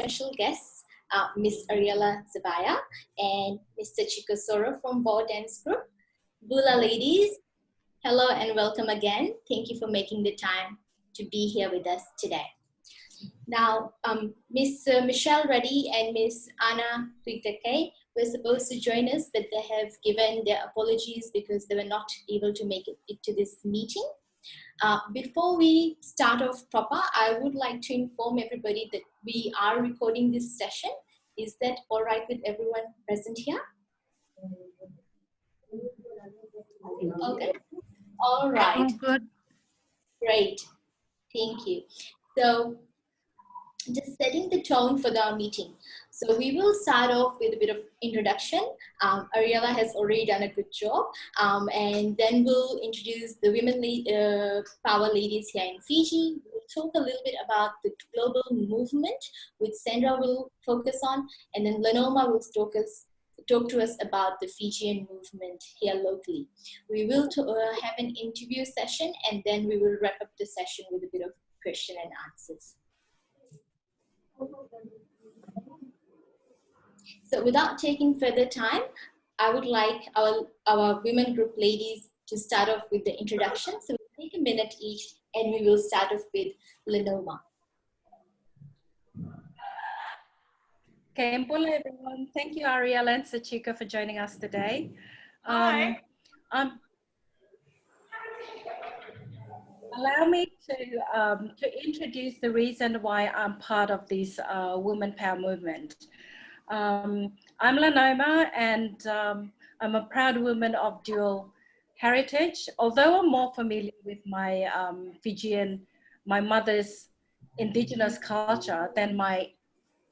special guests, Miss Ariella Zabaya and Mr. Chico Soro from Bow Dance Group. Bula ladies, hello and welcome again. Thank you for making the time to be here with us today. Now, Miss Michelle Reddy and Miss Anna Tuitake were supposed to join us, but they have given their apologies because they were not able to make it to this meeting. Before we start off proper, I would like to inform everybody that we are recording this session. Is that all right with everyone present here? Okay. All right. Oh, good. Great. Thank you. So, just setting the tone for our meeting. So we will start off with a bit of introduction. Ariella has already done a good job. And then we'll introduce the women power ladies here in Fiji. We'll talk a little bit about the global movement, which Sandra will focus on. And then Lenoma will talk to us about the Fijian movement here locally. We will have an interview session, and then we will wrap up the session with a bit of question and answers. So without taking further time, I would like our women group ladies to start off with the introduction. So we'll take a minute each, and we will start off with Lenoma. Okay, Mbula everyone. Thank you, Ariella and Sachika, for joining us today. Hi. Allow me to introduce the reason why I'm part of this Women Power movement. I'm Lenoma, and I'm a proud woman of dual heritage. Although I'm more familiar with my Fijian, my mother's indigenous culture than my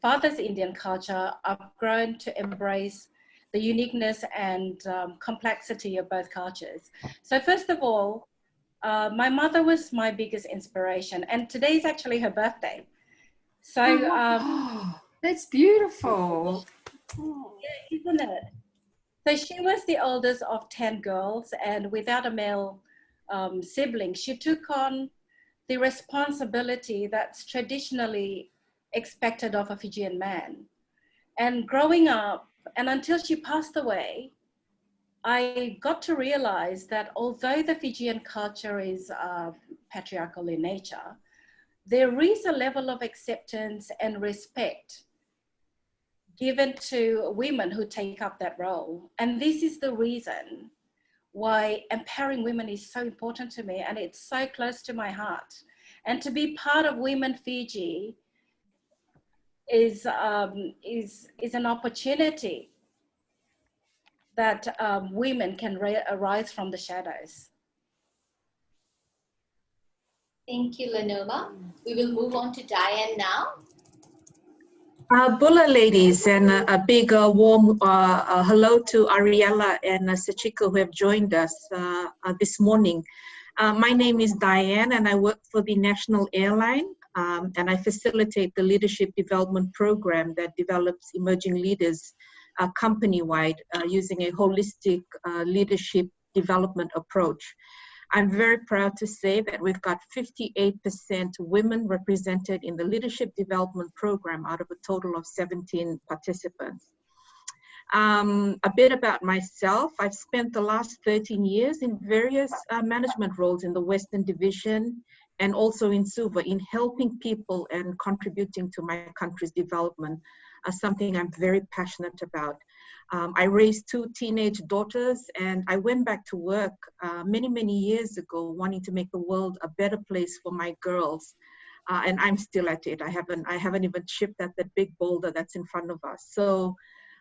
father's Indian culture, I've grown to embrace the uniqueness and complexity of both cultures. So first of all, my mother was my biggest inspiration, and today is actually her birthday. So that's beautiful. Yeah, isn't it? So she was the oldest of 10 girls, and without a male sibling, she took on the responsibility that's traditionally expected of a Fijian man. And growing up, and until she passed away, I got to realize that although the Fijian culture is patriarchal in nature, there is a level of acceptance and respect given to women who take up that role. And this is the reason why empowering women is so important to me, and it's so close to my heart. And to be part of Women Fiji is an opportunity that women can arise from the shadows. Thank you, Lenoma. We will move on to Diane now. Bula ladies, and a big warm hello to Ariella and Sachiko who have joined us this morning. My name is Diane, and I work for the National Airline, and I facilitate the Leadership Development Program that develops emerging leaders company-wide using a holistic leadership development approach. I'm very proud to say that we've got 58% women represented in the Leadership Development Program out of a total of 17 participants. A bit about myself. I've spent the last 13 years in various management roles in the Western Division and also in Suva in helping people and contributing to my country's development, something I'm very passionate about. I raised 2 teenage daughters, and I went back to work many years ago wanting to make the world a better place for my girls. And I'm still at it. I haven't even chipped at that big boulder that's in front of us. So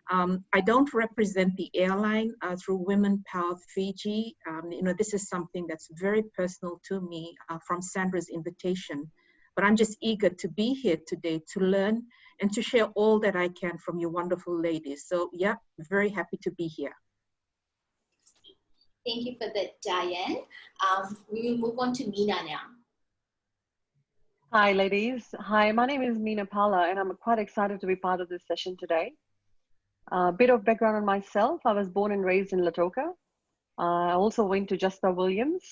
I don't represent the airline through Women Power Fiji. You know, this is something that's very personal to me from Sandra's invitation. But I'm just eager to be here today to learn and to share all that I can from you wonderful ladies. So yeah, very happy to be here. Thank you for that, Diane. We will move on to Meena now. Hi, ladies. Hi, my name is Meena Pala, and I'm quite excited to be part of this session today. A bit of background on myself. I was born and raised in Lautoka. I also went to Justa Williams,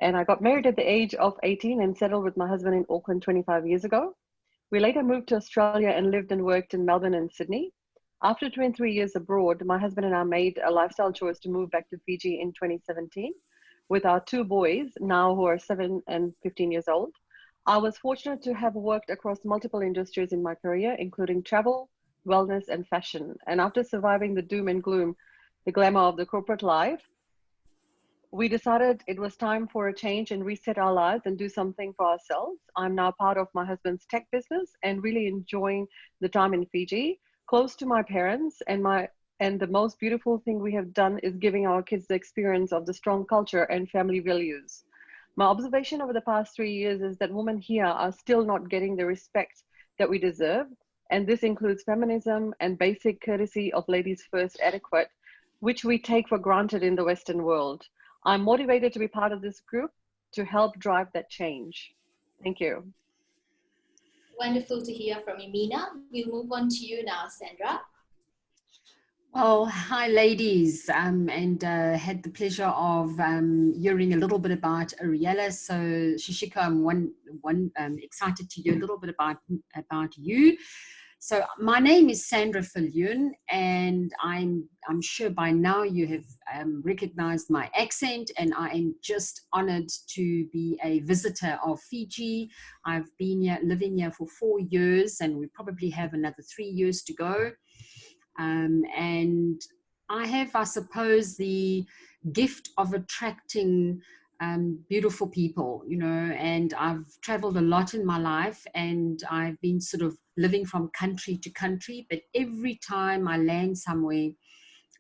and I got married at the age of 18 and settled with my husband in Auckland 25 years ago. We later moved to Australia and lived and worked in Melbourne and Sydney. After 23 years abroad, my husband and I made a lifestyle choice to move back to Fiji in 2017 with our two boys, now who are 7 and 15 years old. I was fortunate to have worked across multiple industries in my career, including travel, wellness, and fashion. And after surviving the doom and gloom, the glamour of the corporate life, we decided it was time for a change and reset our lives and do something for ourselves. I'm now part of my husband's tech business and really enjoying the time in Fiji, close to my parents. And the most beautiful thing we have done is giving our kids the experience of the strong culture and family values. My observation over the past 3 years is that women here are still not getting the respect that we deserve. And this includes feminism and basic courtesy of ladies first etiquette, which we take for granted in the Western world. I'm motivated to be part of this group to help drive that change. Thank you. Wonderful to hear from you, Mina. We'll move on to you now, Sandra. Well, hi, ladies, and had the pleasure of hearing a little bit about Ariella. So, Shishika, I'm excited to hear a little bit about you. So, my name is Sandra Viljoen, and I'm sure by now you have recognized my accent, and I am just honored to be a visitor of Fiji. I've been here, living here for 4 years, and we probably have another 3 years to go. And I have, I suppose, the gift of attracting beautiful people, you know, and I've traveled a lot in my life, and I've been sort of living from country to country, but every time I land somewhere,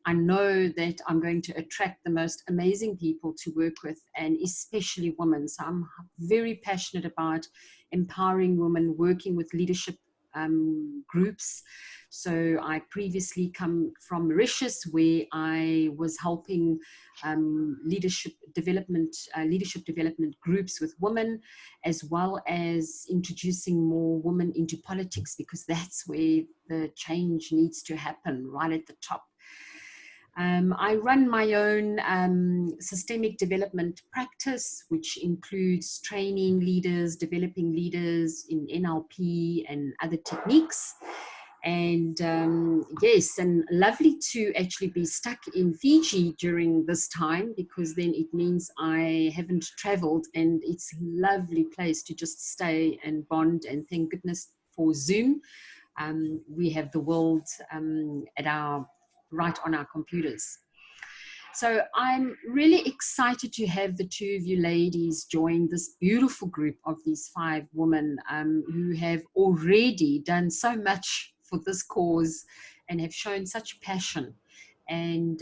I know that I'm going to attract the most amazing people to work with, and especially women. So I'm very passionate about empowering women, working with leadership groups. So I previously come from Mauritius, where I was helping leadership development groups with women, as well as introducing more women into politics, because that's where the change needs to happen, right at the top. I run my own systemic development practice, which includes training leaders, developing leaders in NLP and other techniques. And yes, and lovely to actually be stuck in Fiji during this time, because then it means I haven't traveled, and it's a lovely place to just stay and bond. And thank goodness for Zoom. We have the world right on our computers. So I'm really excited to have the two of you ladies join this beautiful group of these 5 women who have already done so much for this cause and have shown such passion. And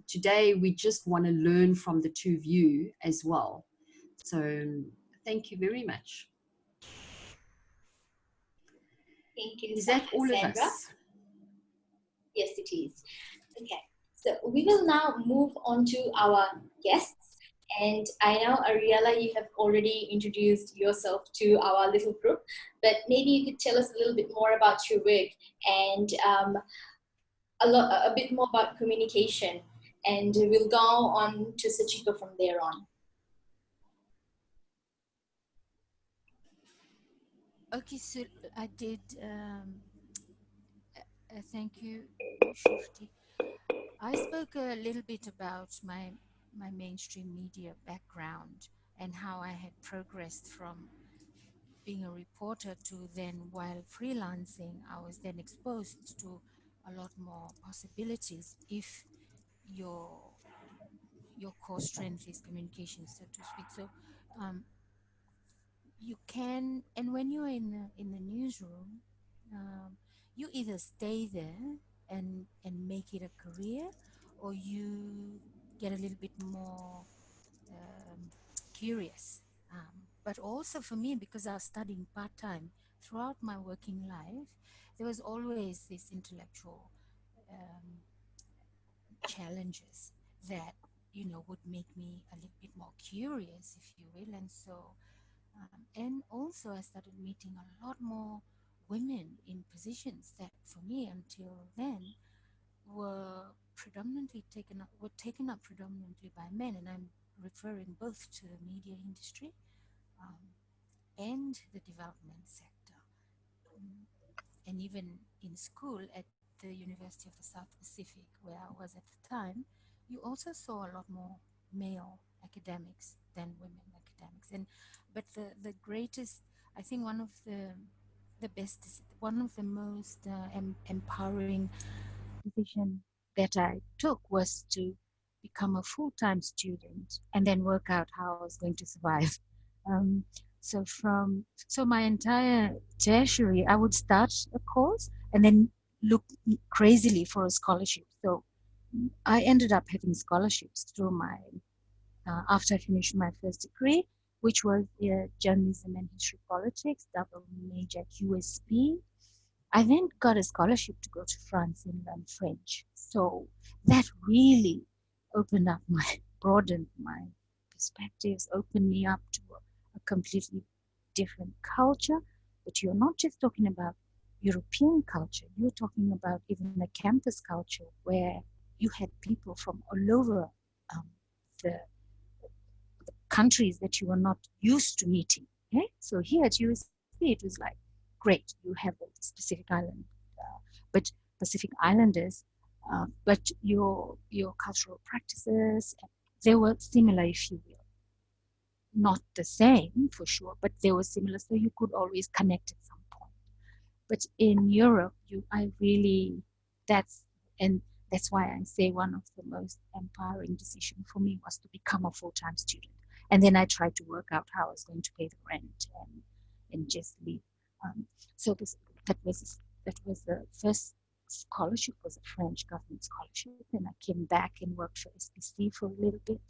today we just want to learn from the two of you as well. So thank you very much. Thank you, Is that all Sandra? of us? Yes, it is. Okay, so we will now move on to our guests. And I know, Ariella, you have already introduced yourself to our little group, but maybe you could tell us a little bit more about your work and a bit more about communication. And we'll go on to Sachiko from there on. Okay, so I did. Thank you, Shruti. I spoke a little bit about my mainstream media background and how I had progressed from being a reporter to then, while freelancing, I was then exposed to a lot more possibilities if your core strength is communication, so to speak. So you can, and when you're in the newsroom, you either stay there and make it a career, or you get a little bit more curious. But also for me, because I was studying part-time throughout my working life, there was always this intellectual challenges that would make me a little bit more curious, if you will. And so and also I started meeting a lot more women in positions that for me until then were taken up predominantly by men, and I'm referring both to the media industry and the development sector. and even in school at the University of the South Pacific, where I was at the time, you also saw a lot more male academics than women academics. And but the greatest, I think, the best, one of the most empowering decision that I took was to become a full-time student and then work out how I was going to survive. Um, so my entire tertiary, I would start a course and then look crazily for a scholarship. So I ended up having scholarships through my after I finished my first degree, which was journalism and history politics, double major at USP. I then got a scholarship to go to France and learn French. So that really opened up my, broadened my perspectives, opened me up to a completely different culture. But you're not just talking about European culture, you're talking about even a campus culture where you had people from all over um, the countries that you were not used to meeting. Okay? So here at USP, it was like, great, you have the Pacific Island, but Pacific Islanders, but your cultural practices, they were similar, if you will. Not the same for sure, but they were similar, so you could always connect at some point. But in Europe, I really, that's, and that's why I say one of the most empowering decisions for me was to become a full-time student. And then I tried to work out how I was going to pay the rent and just leave. Um, so that was the first scholarship, was a French government scholarship. And I came back and worked for SPC for a little bit.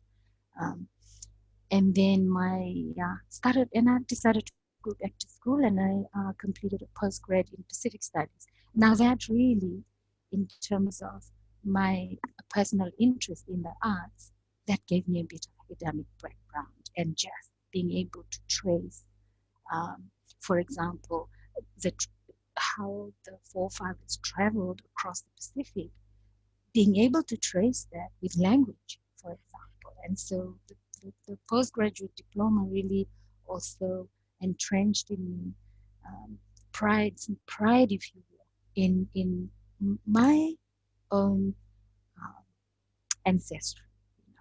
And then I decided to go back to school, and I completed a postgrad in Pacific Studies. Now that really, in terms of my personal interest in the arts, that gave me a bit of academic background and just being able to trace, for example, how the forefathers traveled across the Pacific, being able to trace that with language, for example. And so the postgraduate diploma really also entrenched in me pride, if you will, in my own ancestry, you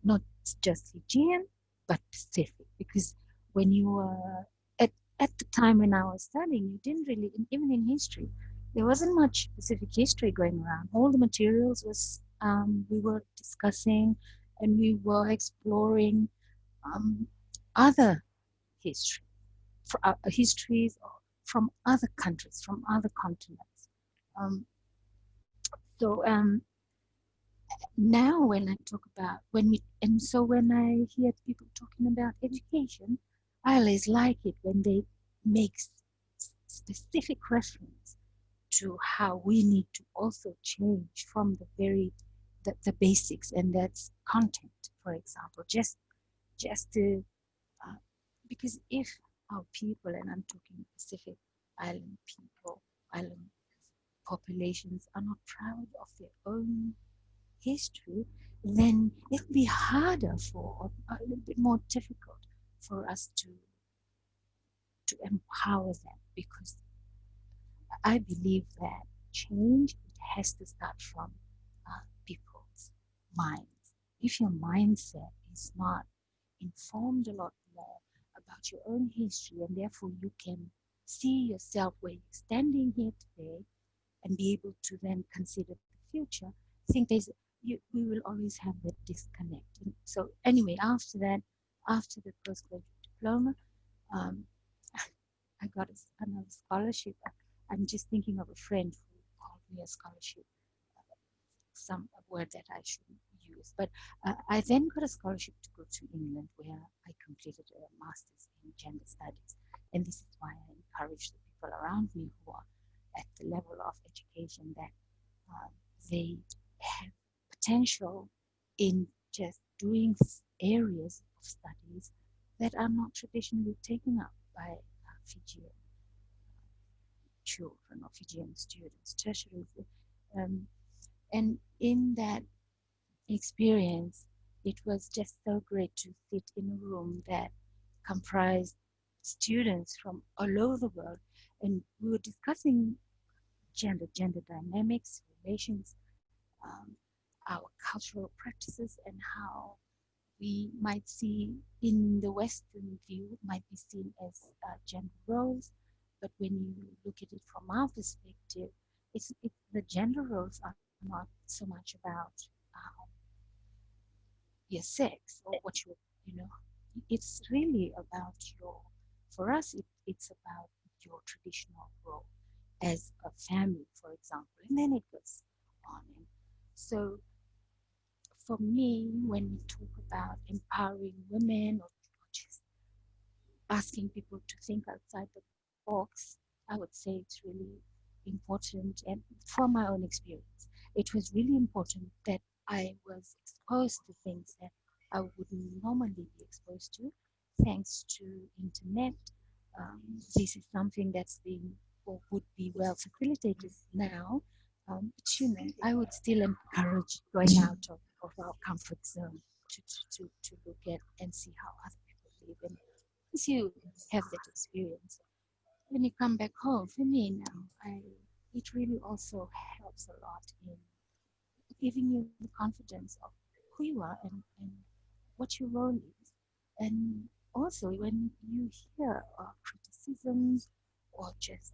not just Fijian, but Pacific. Because when you were at the time when I was studying, you didn't really, even in history, there wasn't much Pacific history going around. All the materials was we were discussing, and we were exploring other history, histories from other countries, from other continents. Um, so now when I talk about when I hear people talking about education, I always like it when they make specific reference to how we need to also change from the basics, and that's content, for example, just to because if our people, and I'm talking Pacific Island people, island populations, are not proud of their own history, then it'll be harder for, a little bit more difficult for us to empower them, because I believe that change, it has to start from people's minds. If your mindset is not informed a lot more about your own history, and therefore you can see yourself where you're standing here today and be able to then consider the future, I think we will always have that disconnect. And so anyway, after that, after the postgraduate diploma, um, I got another scholarship. I'm just thinking of a friend who called me a scholarship, some word that I shouldn't use. But I then got a scholarship to go to England, where I completed a master's in gender studies. And this is why I encourage the people around me who are at the level of education that they have potential in just doing areas of studies that are not traditionally taken up by Fijian children or Fijian students, tertiary. And in that experience, it was just so great to sit in a room that comprised students from all over the world, and we were discussing gender dynamics, relations, um, our cultural practices, and how we might see in the Western view might be seen as gender roles, but when you look at it from our perspective, the gender roles are not so much about um, your sex or what you know. It's really about for us, it's about your traditional role as a family, for example, and then it goes on. And so for me, when we talk about empowering women or just asking people to think outside the box, I would say it's really important. And from my own experience, it was really important that I was exposed to things that I wouldn't normally be exposed to, thanks to internet. This is something that's being or would be well facilitated now. But I would still encourage going out of our comfort zone to look at and see how other people live. And once you have that experience, when you come back home, for me now, it really also helps a lot in giving you the confidence of who you are and what your role is. And also, when you hear criticisms or just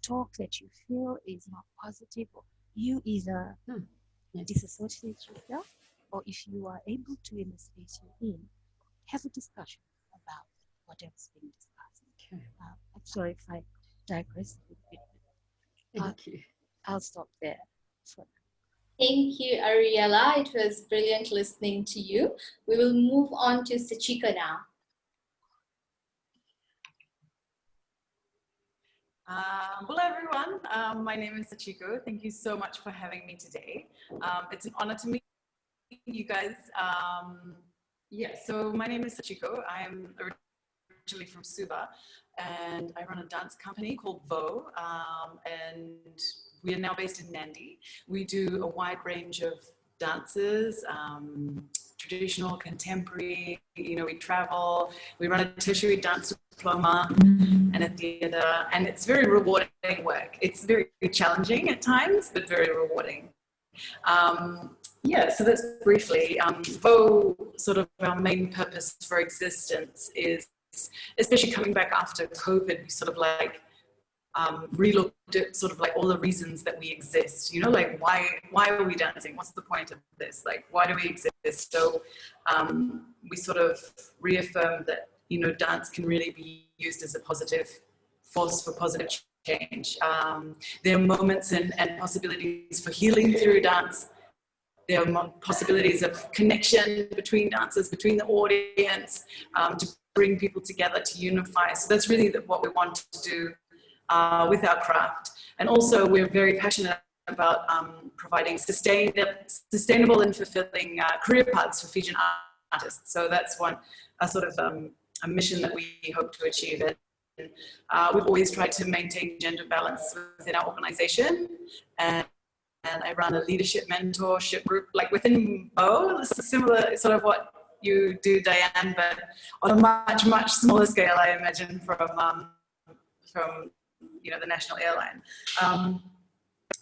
talk that you feel is not positive, or you either Yes. disassociate yourself, or if you are able to in the space you're in, have a discussion about whatever's being discussed. Okay. I'm sorry if I digress a little bit, but Thank you. I'll stop there for now. Thank you, Ariella. It was brilliant listening to you. We will move on to Sachika now. Hello everyone, my name is Sachiko. Thank you so much for having me today. It's an honor to meet you guys. So my name is Sachiko. I'm originally from Suva and I run a dance company called Vo, and we are now based in Nandi. We do a wide range of dances, traditional, contemporary, we travel, we run a tertiary dance diploma and a theatre, and it's very rewarding work. It's very challenging at times, but very rewarding. So that's briefly. Vo, sort of our main purpose for existence is, especially coming back after COVID, we sort of like relooked at sort of like all the reasons that we exist, like why are we dancing? What's the point of this? Like, why do we exist? So we sort of reaffirmed that, dance can really be used as a positive force for positive change. There are moments and possibilities for healing through dance. There are possibilities of connection between dancers, between the audience, to bring people together, to unify. So that's really what we want to do with our craft. And also we're very passionate about providing sustainable and fulfilling career paths for Fijian artists. So that's a mission that we hope to achieve. And we've always tried to maintain gender balance within our organization. And I run a leadership mentorship group, like within Bo, similar sort of what you do, Diane, but on a much, much smaller scale, I imagine, from the national airline.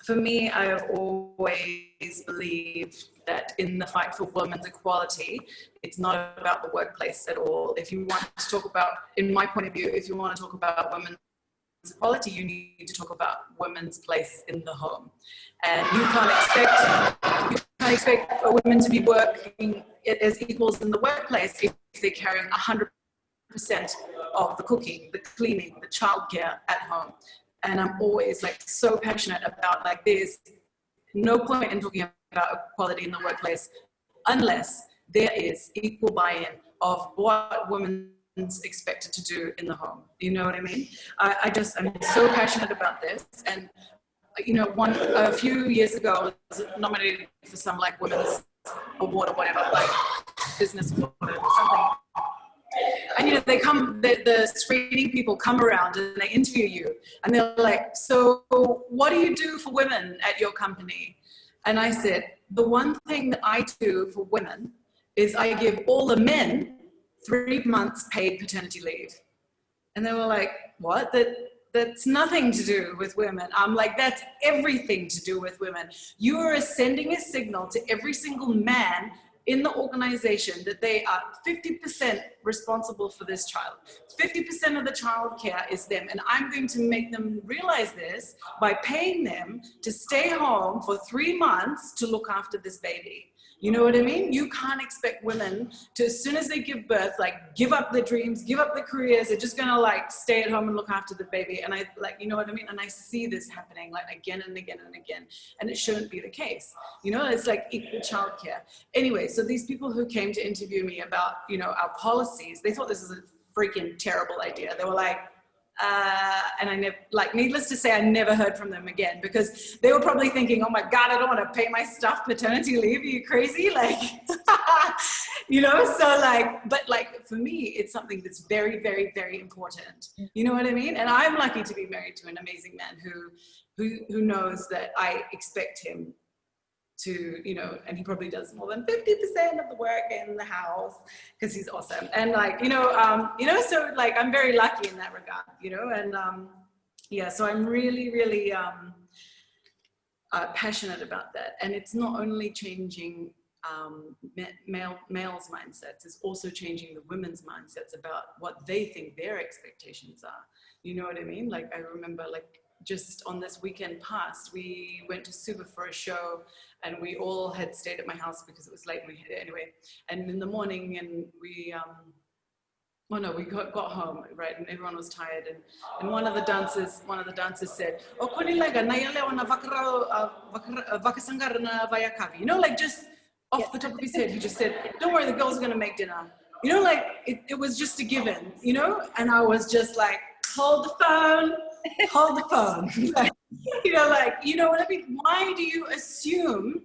For me, I have always believed that in the fight for women's equality, it's not about the workplace at all. If you want to talk about, in my point of view, if you want to talk about women's equality, you need to talk about women's place in the home. And you can't expect women to be working as equals in the workplace if they're carrying 100% of the cooking, the cleaning, the childcare at home. And I'm always like so passionate about like there's no point in talking about equality in the workplace unless there is equal buy-in of what women's expected to do in the home. You know what I mean? I'm so passionate about this. And a few years ago, I was nominated for some like women's award or whatever, like business award or something. And they come, the screening people come around and they interview you and they're like, so what do you do for women at your company? And I said, the one thing that I do for women is I give all the men 3 months paid paternity leave. And they were like, what? That's nothing to do with women. I'm like, that's everything to do with women. You are sending a signal to every single man in the organization that they are 50% responsible for this child. 50% of the child care is them. And I'm going to make them realize this by paying them to stay home for 3 months to look after this baby. You know what I mean? You can't expect women to, as soon as they give birth, like give up their dreams, give up their careers. They're just gonna like stay at home and look after the baby. And I like, you know what I mean? And I see this happening like again and again and again. And it shouldn't be the case. You know, it's like equal childcare. Anyway, so these people who came to interview me about, you know, our policies, they thought this was a freaking terrible idea. They were like, and I never, like, needless to say, I never heard from them again, because they were probably thinking, oh my God, I don't want to pay my staff paternity leave. Are you crazy? Like, you know, so like, but like for me, it's something that's very, very, very important. You know what I mean? And I'm lucky to be married to an amazing man who knows that I expect him to, you know, and he probably does more than 50% of the work in the house because he's awesome. And like, you know, so like I'm very lucky in that regard, you know, and yeah, so I'm really, really passionate about that. And it's not only changing males' mindsets, it's also changing the women's mindsets about what they think their expectations are. You know what I mean? Like I remember like, just on this weekend past, we went to Suva for a show and we all had stayed at my house because it was late and we had it anyway. And in the morning and we, we got home, right? And everyone was tired. And one of the dancers said, "Oh, konilaga na yale wana vakasangara na vayakavi." You know, like just off the top of his head, he just said, "Don't worry, the girls are gonna make dinner." You know, like it was just a given, you know? And I was just like, hold the phone. Like, you know, like, you know what I mean? Why do you assume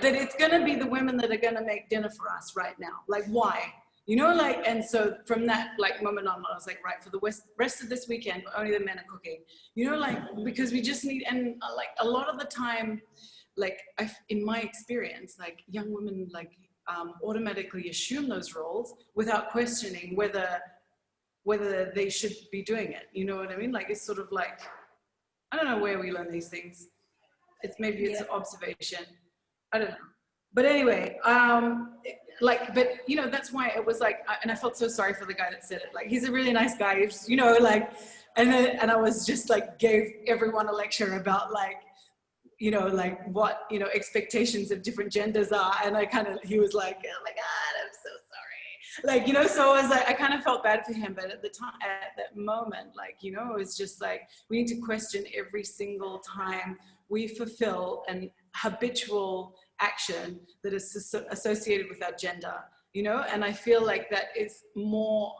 that it's going to be the women that are going to make dinner for us right now? Like, why? You know, like, and so from that, like, moment on, I was like, right, for the rest of this weekend, only the men are cooking. You know, like, because we just need, and like, a lot of the time, like, in my experience, like, young women, like, automatically assume those roles without questioning whether they should be doing it. You know what I mean? Like, it's sort of like, I don't know where we learn these things. Maybe it's an observation. I don't know. But anyway, but you know, that's why it was like, and I felt so sorry for the guy that said it. Like, he's a really nice guy, you know, like, and I was just like, gave everyone a lecture about like, you know, like what, you know, expectations of different genders are. And he was like, oh my God, I'm so sorry. Like, you know, so I was like, I kind of felt bad for him, but at the time, at that moment, like, you know, it was just like, we need to question every single time we fulfill an habitual action that is associated with our gender, you know, and I feel like that is more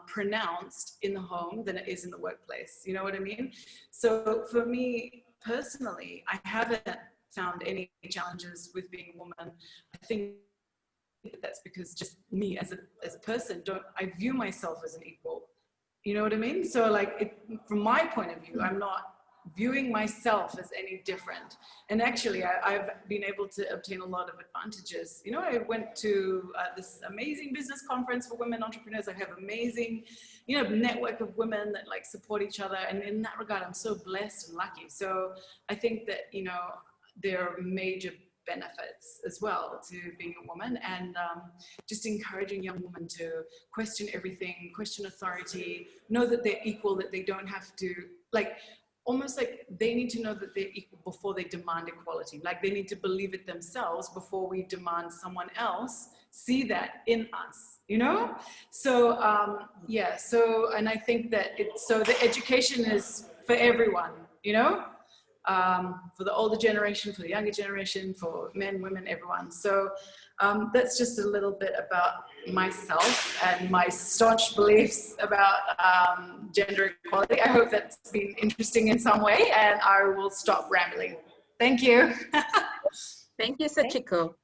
pronounced in the home than it is in the workplace. You know what I mean? So for me personally, I haven't found any challenges with being a woman. I think that's because just me as a person, I view myself as an equal. You know what I mean? So like, from my point of view, I'm not viewing myself as any different. And actually, I've been able to obtain a lot of advantages. You know, I went to this amazing business conference for women entrepreneurs. I have amazing, you know, network of women that like support each other. And in that regard, I'm so blessed and lucky. So I think that, you know, there are major benefits as well to being a woman, and just encouraging young women to question everything, question authority, know that they're equal, that they don't have to, like, almost like they need to know that they're equal before they demand equality. Like, they need to believe it themselves before we demand someone else see that in us, you know? So, yeah, so, and I think that so the education is for everyone, you know? For the older generation, for the younger generation, for men, women, everyone. So that's just a little bit about myself and my staunch beliefs about gender equality. I hope that's been interesting in some way, and I will stop rambling. Thank you. Thank you, Sachiko.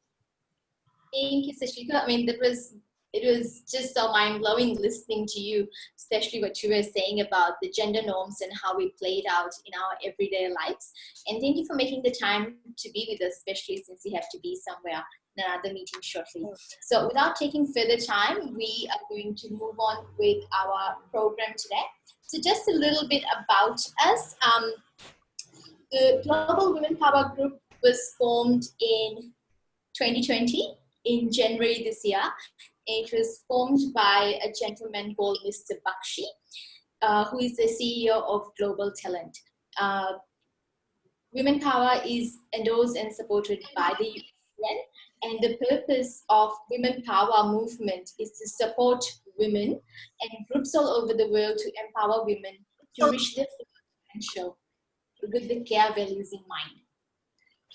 Thank you, Sachiko. I mean, that was it was just so mind-blowing listening to you, especially what you were saying about the gender norms and how we played out in our everyday lives. And thank you for making the time to be with us, especially since you have to be somewhere in another meeting shortly. So without taking further time, we are going to move on with our program today. So just a little bit about us. The Global Women Power Group was formed in 2020 in January this year. It was formed by a gentleman called Mr. Bakshi, who is the CEO of Global Talent. Women Power is endorsed and supported by the UN, and the purpose of Women Power movement is to support women and groups all over the world to empower women to reach their full potential with the care values in mind.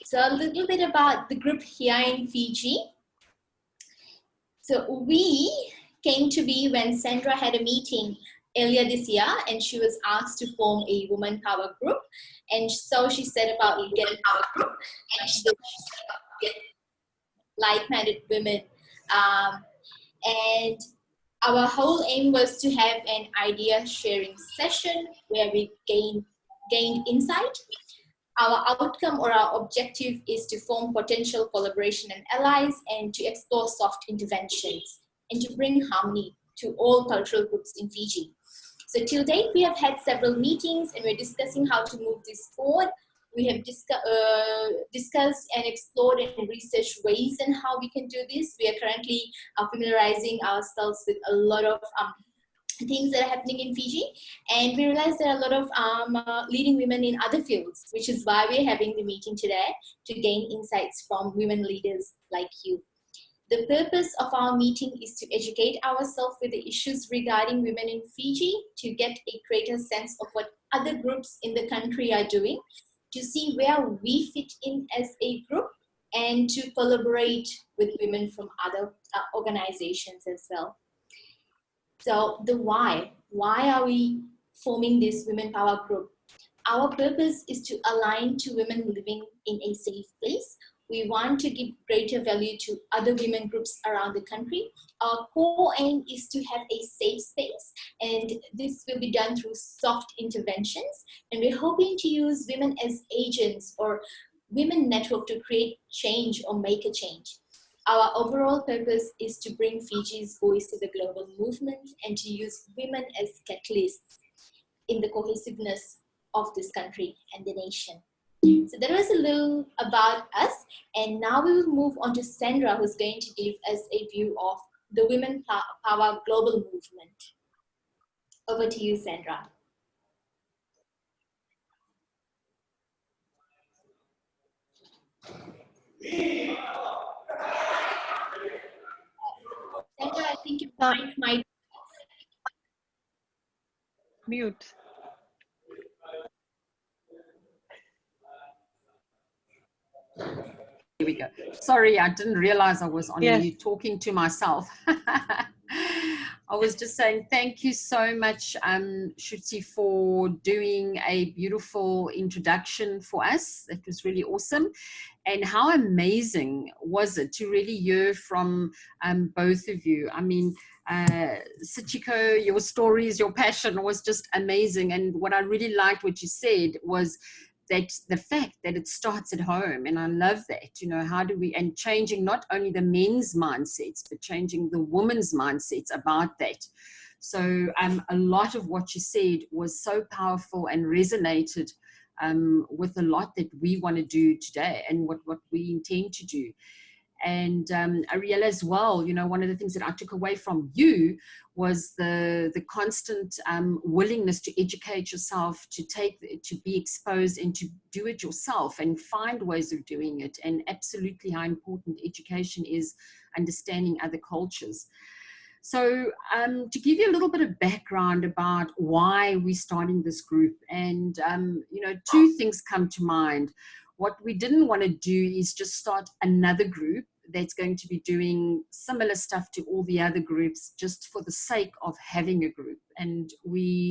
So a little bit about the group here in Fiji. So we came to be when Sandra had a meeting earlier this year, and she was asked to form a woman power group. And so she said about getting our group and get like-minded women. And our whole aim was to have an idea sharing session where we gained insight. Our outcome or our objective is to form potential collaboration and allies and to explore soft interventions and to bring harmony to all cultural groups in Fiji. So till date, we have had several meetings and we're discussing how to move this forward. We have discussed and explored and researched ways and how we can do this. We are currently familiarizing ourselves with a lot of things that are happening in Fiji, and we realize there are a lot of leading women in other fields, which is why we're having the meeting today to gain insights from women leaders like you. The purpose of our meeting is to educate ourselves with the issues regarding women in Fiji, to get a greater sense of what other groups in the country are doing, to see where we fit in as a group, and to collaborate with women from other organizations as well. So the why are we forming this Women Power Group? Our purpose is to align to women living in a safe place. We want to give greater value to other women groups around the country. Our core aim is to have a safe space, and this will be done through soft interventions. And we're hoping to use women as agents or women network to create change or make a change. Our overall purpose is to bring Fiji's voice to the global movement and to use women as catalysts in the cohesiveness of this country and the nation. So that was a little about us, and now we will move on to Sandra, who's going to give us a view of the Women Power Global Movement. Over to you, Sandra. Sandra, I think your mic might mute. Here we go. Sorry, I didn't realize I was on Yes. mute talking to myself. I was just saying thank you so much, Shruti, for doing a beautiful introduction for us. It was really awesome. And how amazing was it to really hear from both of you? I mean, Sachiko, your stories, your passion was just amazing. And what I really liked what you said was that the fact that it starts at home, and I love that, you know, how do we, and changing not only the men's mindsets, but changing the women's mindsets about that. So a lot of what you said was so powerful and resonated with a lot that we want to do today and what we intend to do. And Ariella as well, you know, one of the things that I took away from you was the constant willingness to educate yourself, to be exposed and to do it yourself and find ways of doing it, and absolutely how important education is, understanding other cultures. So to give you a little bit of background about why we're starting this group, and you know, two things come to mind. What we didn't want to do is just start another group that's going to be doing similar stuff to all the other groups just for the sake of having a group. And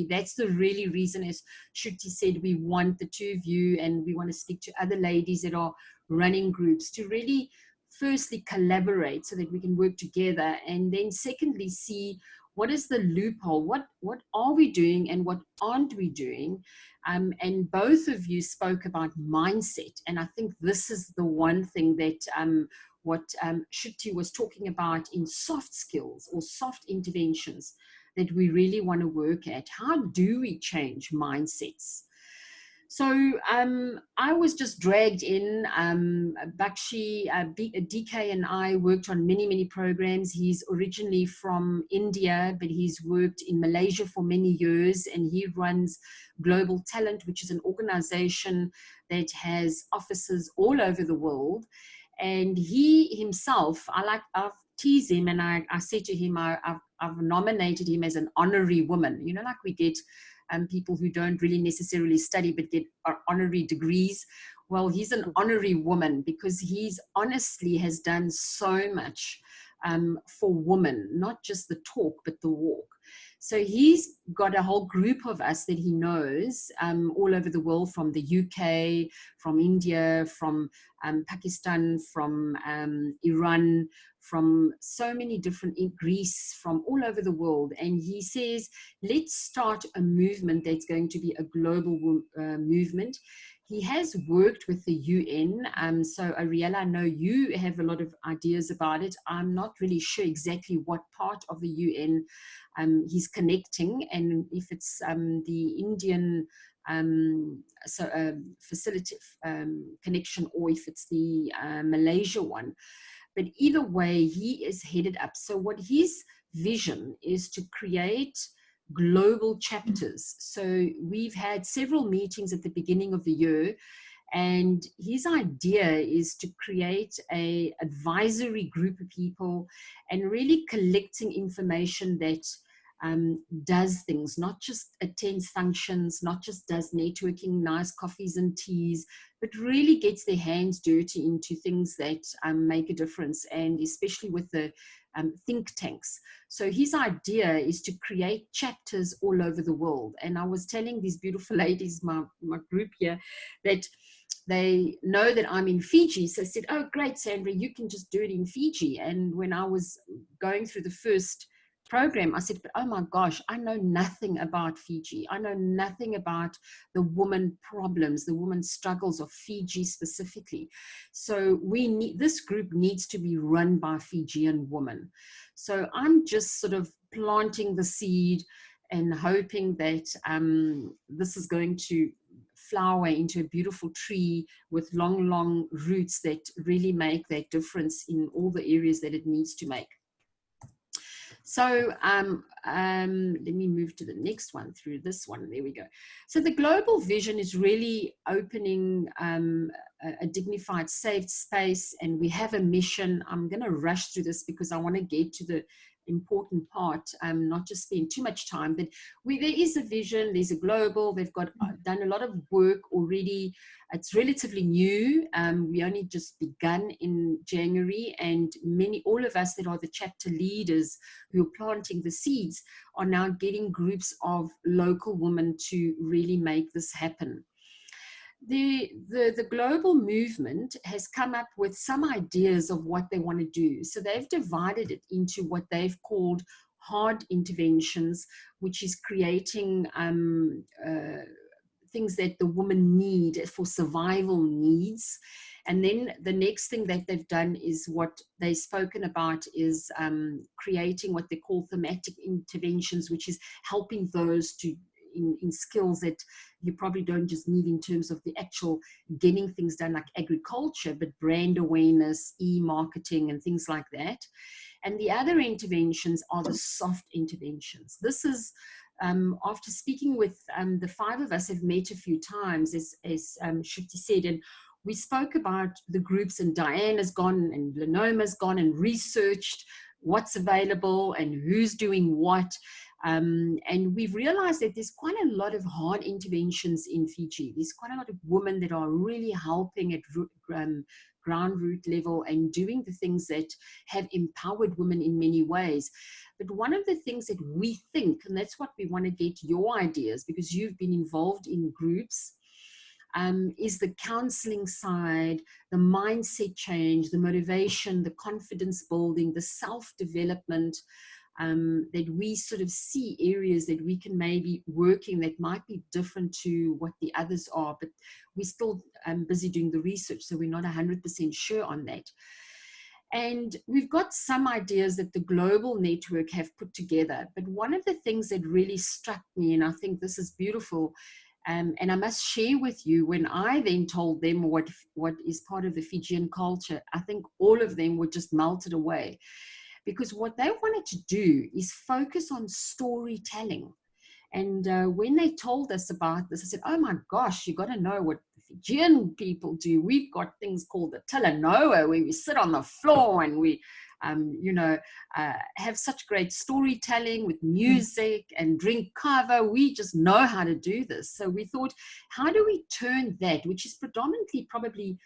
that's the really reason, as Shruti said, we want the two of you, and we want to speak to other ladies that are running groups to really firstly collaborate so that we can work together, and then secondly see what is the loophole, what are we doing and what aren't we doing. And both of you spoke about mindset, and I think this is the one thing that what Shruti was talking about in soft skills or soft interventions that we really want to work at. How do we change mindsets? So I was just dragged in. Bakshi, DK and I worked on many, many programs. He's originally from India, but he's worked in Malaysia for many years, and he runs Global Talent, which is an organization that has offices all over the world. And he himself, I've teased him, and I said to him, I've nominated him as an honorary woman. You know, like we get people who don't really necessarily study but get honorary degrees. Well, he's an honorary woman because he's honestly has done so much for women, not just the talk, but the walk. So he's got a whole group of us that he knows all over the world, from the UK, from India, from Pakistan, from Iran, from so many different, in Greece, from all over the world. And he says, let's start a movement that's going to be a global movement. He has worked with the UN. So Ariella, I know you have a lot of ideas about it. I'm not really sure exactly what part of the UN he's connecting, and if it's the Indian facility connection, or if it's the Malaysia one. But either way, he is headed up. So what his vision is to create global chapters. So we've had several meetings at the beginning of the year, and his idea is to create a advisory group of people and really collecting information that does things, not just attends functions, not just does networking, nice coffees and teas, but really gets their hands dirty into things that make a difference, and especially with the think tanks. So his idea is to create chapters all over the world. And I was telling these beautiful ladies, my group here, that they know that I'm in Fiji. So I said, oh, great, Sandra, you can just do it in Fiji. And when I was going through the first program, I said, but oh my gosh, I know nothing about Fiji. I know nothing about the woman problems, the woman struggles of Fiji specifically. So this group needs to be run by Fijian women. So I'm just sort of planting the seed and hoping that this is going to flower into a beautiful tree with long, long roots that really make that difference in all the areas that it needs to make. So let me move to the next one through this one. There we go. So the global vision is really opening a dignified, safe space, and we have a mission. I'm going to rush through this because I want to get to the important part, not just spend too much time, but there is a vision, there's a global, they've got done a lot of work already. It's relatively new. We only just begun in January, and all of us that are the chapter leaders who are planting the seeds are now getting groups of local women to really make this happen. The global movement has come up with some ideas of what they want to do. So they've divided it into what they've called hard interventions, which is creating things that the woman need for survival needs. And then the next thing that they've done is what they've spoken about is creating what they call thematic interventions, which is helping those to in skills that you probably don't just need in terms of the actual getting things done like agriculture, but brand awareness, e-marketing and things like that. And the other interventions are the soft interventions. This is after speaking with the five of us have met a few times, as Shruti said, and we spoke about the groups, and Diane has gone and Lenoma's gone and researched what's available and who's doing what. And we've realized that there's quite a lot of hard interventions in Fiji. There's quite a lot of women that are really helping at ground root level and doing the things that have empowered women in many ways. But one of the things that we think, and that's what we want to get your ideas, because you've been involved in groups, is the counseling side, the mindset change, the motivation, the confidence building, the self-development, that we sort of see areas that we can maybe work in that might be different to what the others are, but we're still busy doing the research, so we're not 100% sure on that. And we've got some ideas that the global network have put together, but one of the things that really struck me, and I think this is beautiful, and I must share with you, when I then told them what is part of the Fijian culture, I think all of them were just melted away. Because what they wanted to do is focus on storytelling. And when they told us about this, I said, oh my gosh, you got to know what the Fijian people do. We've got things called the Talanoa, where we sit on the floor and we, have such great storytelling with music and drink kava. We just know how to do this. So we thought, how do we turn that, which is predominantly probably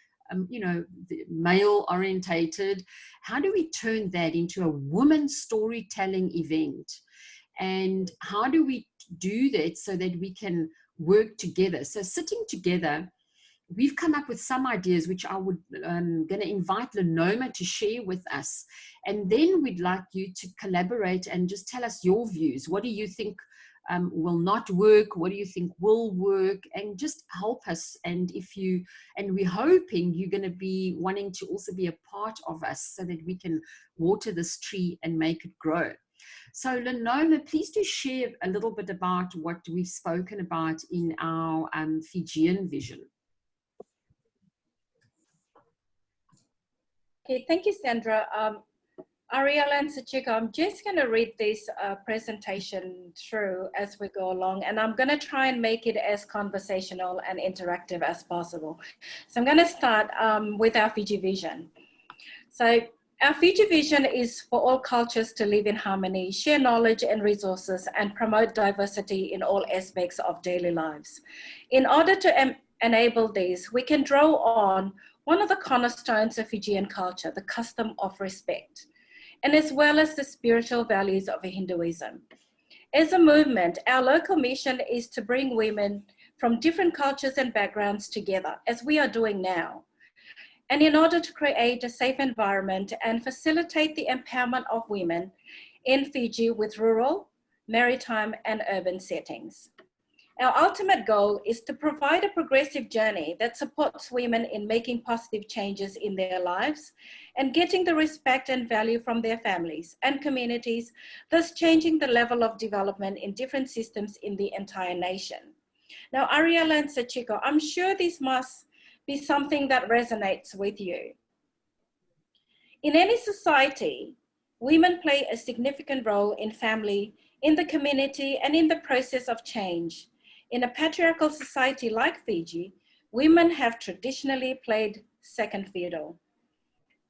male orientated, how do we turn that into a woman storytelling event? And how do we do that so that we can work together? So sitting together, we've come up with some ideas which I would going to invite Lenoma to share with us. And then we'd like you to collaborate and just tell us your views. What do you think will not work? What do you think will work? And just help us. And we're hoping you're going to be wanting to also be a part of us so that we can water this tree and make it grow. So Lenoma, please do share a little bit about what we've spoken about in our Fijian vision. Okay, thank you, Sandra. Ariella and Sachiko, I'm just going to read this presentation through as we go along, and I'm going to try and make it as conversational and interactive as possible. So I'm going to start with our Fiji vision. So our Fiji vision is for all cultures to live in harmony, share knowledge and resources, and promote diversity in all aspects of daily lives. In order to enable these, we can draw on one of the cornerstones of Fijian culture, the custom of respect, and as well as the spiritual values of Hinduism. As a movement, our local mission is to bring women from different cultures and backgrounds together, as we are doing now. And in order to create a safe environment and facilitate the empowerment of women in Fiji with rural, maritime, and urban settings. Our ultimate goal is to provide a progressive journey that supports women in making positive changes in their lives and getting the respect and value from their families and communities, thus changing the level of development in different systems in the entire nation. Now, Ariella and Sachiko, I'm sure this must be something that resonates with you. In any society, women play a significant role in family, in the community, and in the process of change. In a patriarchal society like Fiji, women have traditionally played second fiddle.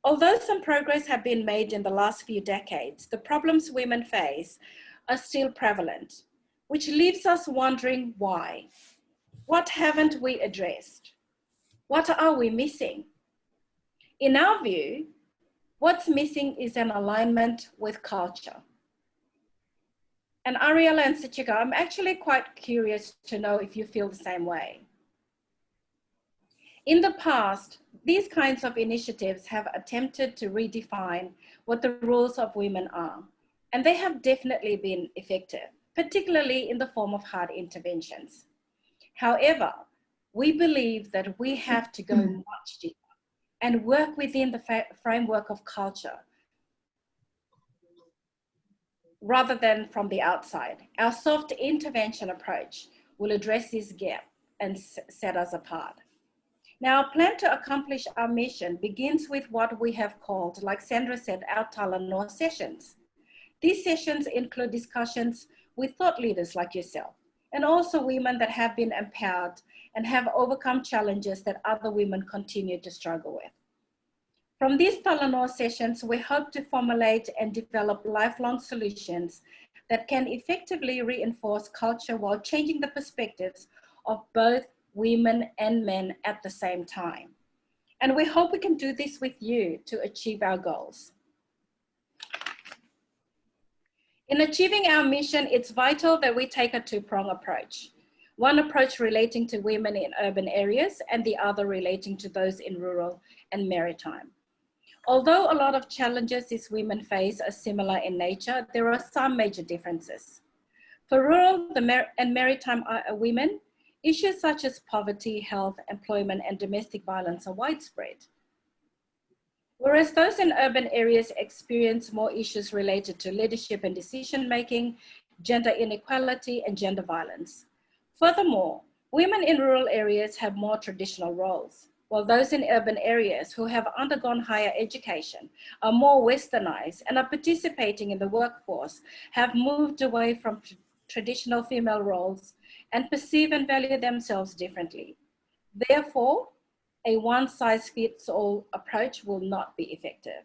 Although some progress has been made in the last few decades, the problems women face are still prevalent, which leaves us wondering why. What haven't we addressed? What are we missing? In our view, what's missing is an alignment with culture. And Ariella and Sachiko, I'm actually quite curious to know if you feel the same way. In the past, these kinds of initiatives have attempted to redefine what the roles of women are, and they have definitely been effective, particularly in the form of hard interventions. However, we believe that we have to go much deeper and work within the framework of culture rather than from the outside. Our soft intervention approach will address this gap and set us apart. Now, our plan to accomplish our mission begins with what we have called, like Sandra said, our Talanoa sessions. These sessions include discussions with thought leaders like yourself, and also women that have been empowered and have overcome challenges that other women continue to struggle with. From these Talanoa sessions, we hope to formulate and develop lifelong solutions that can effectively reinforce culture while changing the perspectives of both women and men at the same time. And we hope we can do this with you to achieve our goals. In achieving our mission, it's vital that we take a two-pronged approach. one approach relating to women in urban areas and the other relating to those in rural and maritime. Although a lot of challenges these women face are similar in nature, there are some major differences. For rural and maritime women, issues such as poverty, health, employment, and domestic violence are widespread. Whereas those in urban areas experience more issues related to leadership and decision-making, gender inequality, and gender violence. Furthermore, women in rural areas have more traditional roles, while those in urban areas who have undergone higher education are more westernized and are participating in the workforce have moved away from traditional female roles and perceive and value themselves differently. Therefore, a one-size-fits-all approach will not be effective.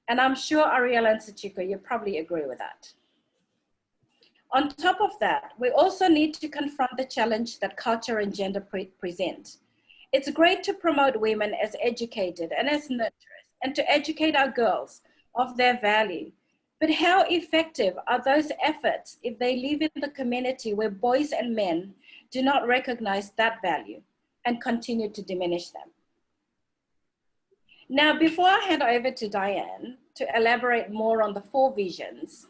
And I'm sure Ariella and Sachiko, you probably agree with that. On top of that, we also need to confront the challenge that culture and gender present. It's great to promote women as educated and as nurturers and to educate our girls of their value. But how effective are those efforts if they live in the community where boys and men do not recognize that value and continue to diminish them? Now, before I hand over to Diane to elaborate more on the 4 visions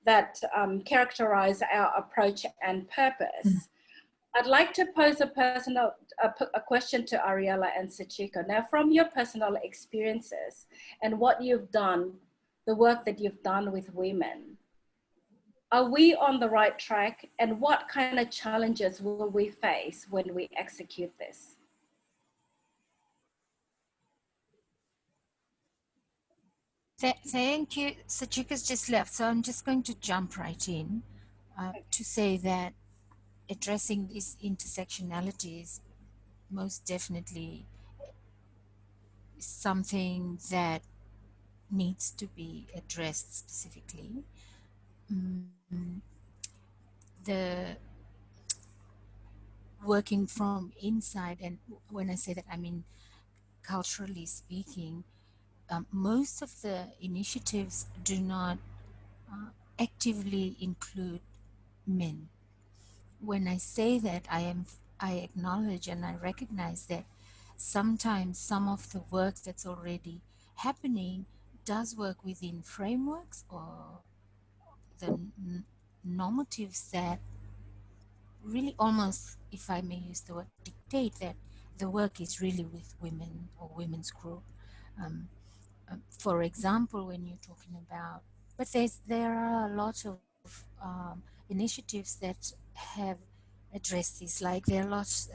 that characterize our approach and purpose, I'd like to pose a question to Ariella and Sachiko. Now, from your personal experiences and what you've done, the work that you've done with women, are we on the right track, and what kind of challenges will we face when we execute this? Thank you. Sachika's just left, so I'm just going to jump right in to say that addressing these intersectionalities most definitely is something that needs to be addressed specifically. The working from inside, and when I say that, I mean culturally speaking, most of the initiatives do not actively include men. When I say that, I acknowledge and I recognize that sometimes some of the work that's already happening does work within frameworks or the normatives that really almost, if I may use the word, dictate that the work is really with women or women's group. For example, when you're talking about, but there are a lot of initiatives that have addressed this. Like there are lots,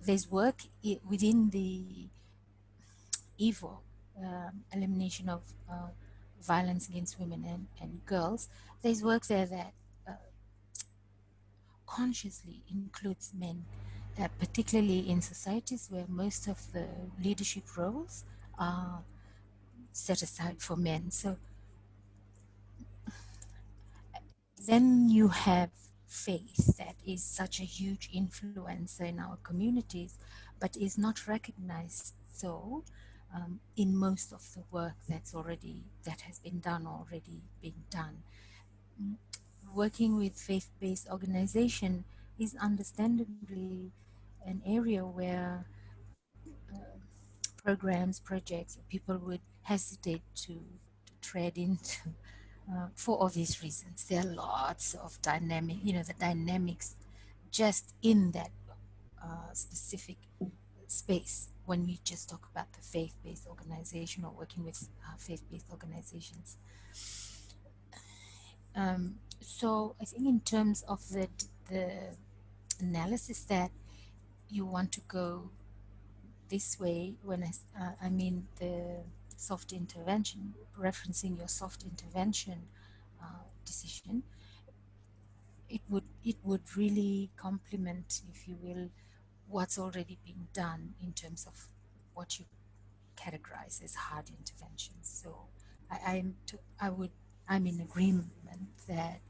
there's work within the EVO, elimination of violence against women and girls. There's work there that consciously includes men, particularly in societies where most of the leadership roles are set aside for men. So then you have faith that is such a huge influencer in our communities, but is not recognized so in most of the work that has been done already being done. Working with faith-based organization is understandably an area where programs, projects, people would hesitate to tread into for obvious reasons. There are lots of the dynamics just in that specific space when we just talk about the faith-based organization or working with faith-based organizations. So I think in terms of the analysis that you want to go this way, when I mean the soft intervention, referencing your soft intervention decision, it would really complement, if you will, what's already being done in terms of what you categorize as hard interventions. So I'm in agreement that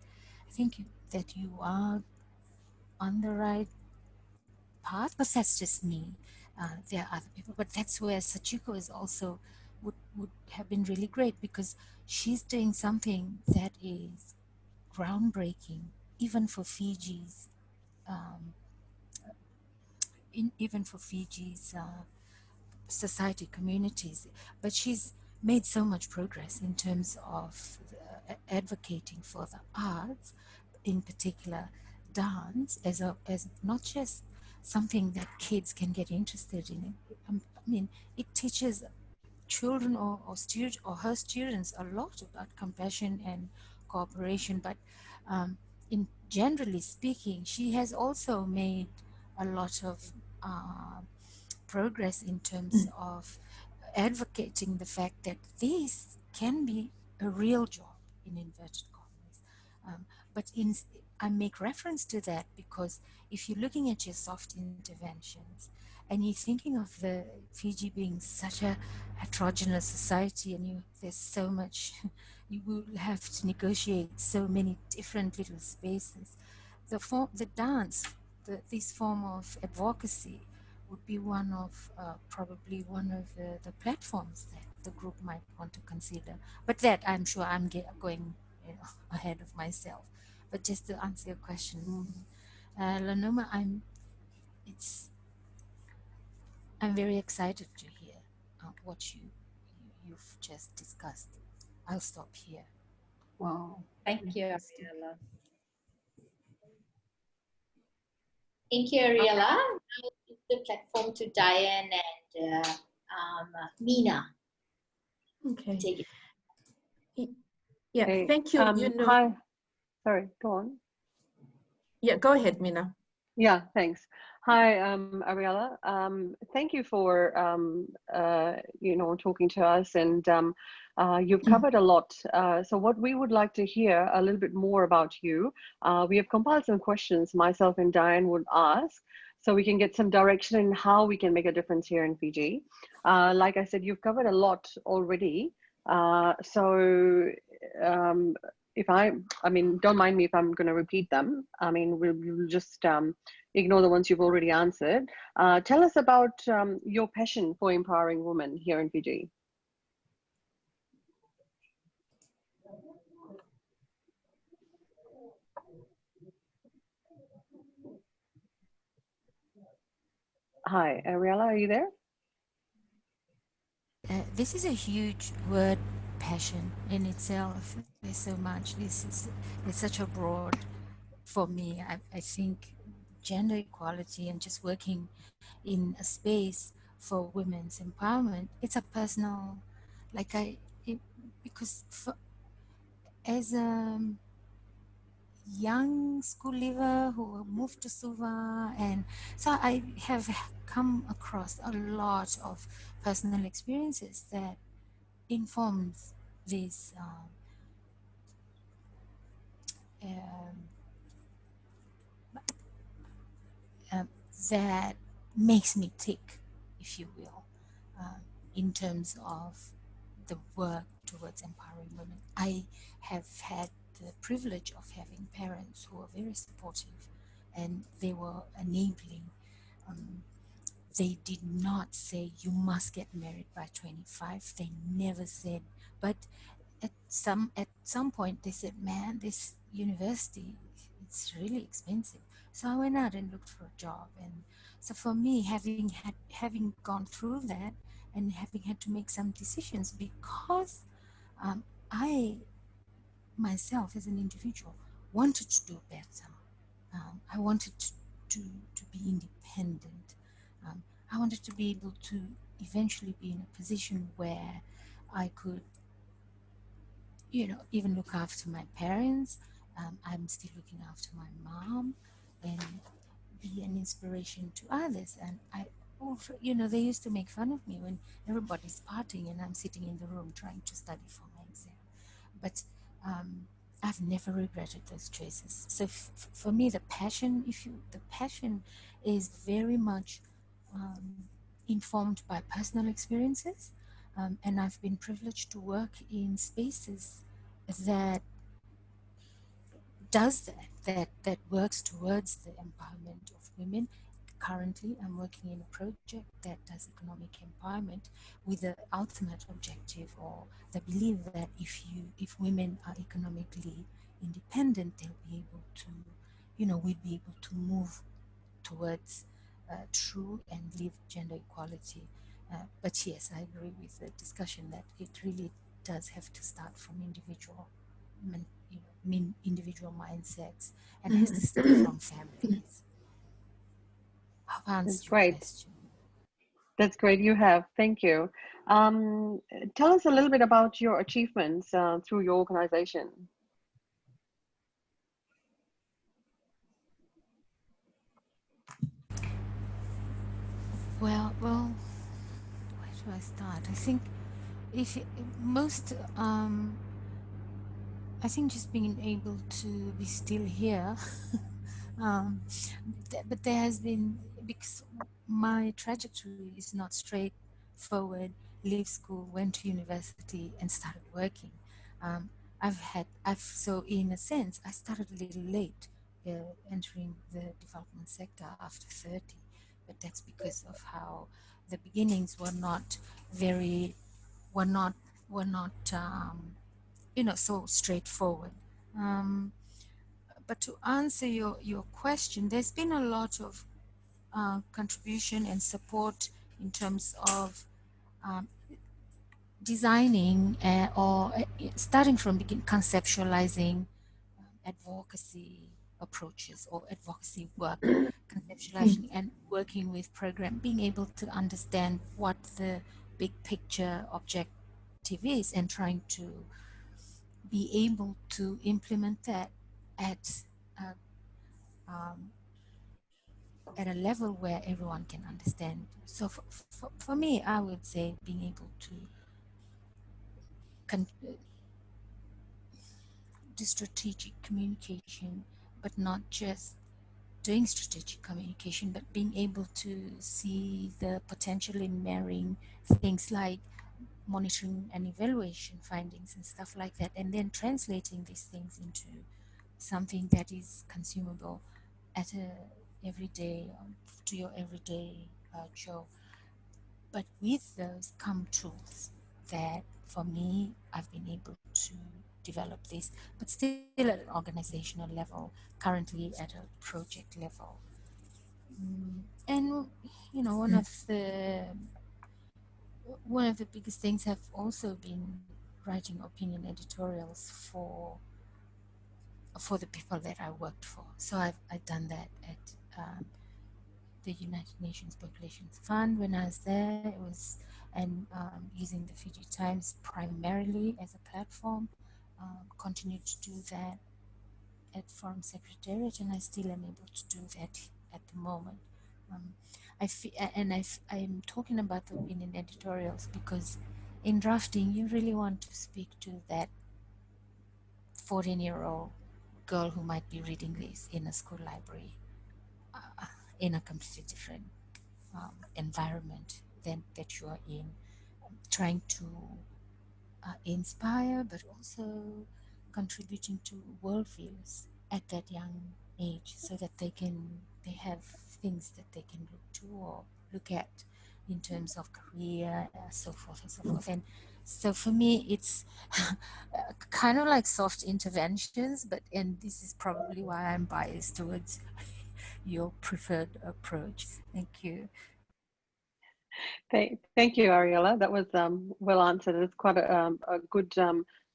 I think that you are on the right path, but that's just me. There are other people, but that's where Sachiko is also would have been really great, because she's doing something that is groundbreaking even for Fiji's um, even for Fiji's society communities, but she's made so much progress in terms of advocating for the arts, in particular dance, as not just something that kids can get interested in. I mean, it teaches children or her students a lot about compassion and cooperation, but in generally speaking, she has also made a lot of uh, progress in terms of advocating the fact that this can be a real job in inverted commas. But I make reference to that because if you're looking at your soft interventions and you're thinking of the Fiji being such a heterogeneous society, and there's so much, you will have to negotiate so many different little spaces. The dance, this form of advocacy would be one of probably one of the platforms that the group might want to consider. But that I'm sure I'm going ahead of myself. But just to answer your question, Lanoma, I'm very excited to hear what you've just discussed. I'll stop here. Wow. Thank you, Fantastic. Ariella. Thank you, Ariella. Now give the platform to Diane and Mina. Okay. Take it. Yeah, Hey, thank you. hi. Sorry, go on. Yeah, go ahead, Mina. Yeah, thanks. Hi, Ariella. Thank you for talking to us, and you've covered a lot. So what we would like to hear a little bit more about you. We have compiled some questions myself and Diane would ask, so we can get some direction in how we can make a difference here in Fiji. Like I said, you've covered a lot already. If I mean, don't mind me if I'm going to repeat them. I mean, we'll just ignore the ones you've already answered. Tell us about your passion for empowering women here in Fiji. Hi, Ariella, are you there? This is a huge word, passion in itself. There's so much. It's such a broad, for me, I think gender equality and just working in a space for women's empowerment, it's a personal, like because as a young school leaver who moved to Suva, and so I have come across a lot of personal experiences that informs this um, um, that makes me tick, if you will, um, in terms of the work towards empowering women. I have had the privilege of having parents who were very supportive, and they were enabling. Um, they did not say you must get married by 25. They never said, but at some point they said, man, this university, it's really expensive. So I went out and looked for a job. And so for me, having gone through that and having had to make some decisions, because I myself as an individual wanted to do better. I wanted to be independent. I wanted to be able to eventually be in a position where I could, even look after my parents. I'm still looking after my mom and be an inspiration to others. And they used to make fun of me when everybody's partying and I'm sitting in the room trying to study for my exam. But I've never regretted those choices. So for me, the passion is very much informed by personal experiences, and I've been privileged to work in spaces that does that works towards the empowerment of women. Currently, I'm working in a project that does economic empowerment with the ultimate objective or the belief that if women are economically independent, they'll be able to we'd be able to move towards true and live gender equality. But yes, I agree with the discussion that it really does have to start from individual, individual mindsets, and has to start from families. I've That's answered your great. question. That's great. You have. Thank you. Tell us a little bit about your achievements through your organization. Well, where do I start? I think if most I think just being able to be still here, um, but there has been, because my trajectory is not straightforward. Leave school, went to university, and started working. Um, so in a sense, I started a little late entering the development sector after 30, but that's because of how the beginnings were not very, were not, were not, so straightforward. Um, but to answer your question, there's been a lot of contribution and support in terms of um, designing or starting from begin conceptualizing advocacy approaches or advocacy work, conceptualizing and working with program, being able to understand what the big picture objective is and trying to be able to implement that at uh, um, at a level where everyone can understand. So for me, I would say being able to do strategic communication, but not just doing strategic communication, but being able to see the potential in marrying things like monitoring and evaluation findings and stuff like that, and then translating these things into something that is consumable at a everyday to your everyday Joe. But with those come tools that for me I've been able to develop this, but still at an organizational level, currently at a project level. And one of the biggest things have also been writing opinion editorials for the people that I worked for. So I've done that at the United Nations Population Fund when I was there. It was and using the Fiji Times primarily as a platform. Continued to do that at Foreign Secretariat, and I still am able to do that at the moment. Um, I'm talking about the opinion editorials because in drafting, you really want to speak to that 14-year-old girl who might be reading this in a school library in a completely different environment than that you are in, trying to inspire, but also contributing to worldviews at that young age, so that they have things that they can look to or look at in terms of career, so forth and so forth. And so for me, it's kind of like soft interventions, and this is probably why I'm biased towards your preferred approach. Thank you. Thank you, Ariella. That was well answered. It's quite a good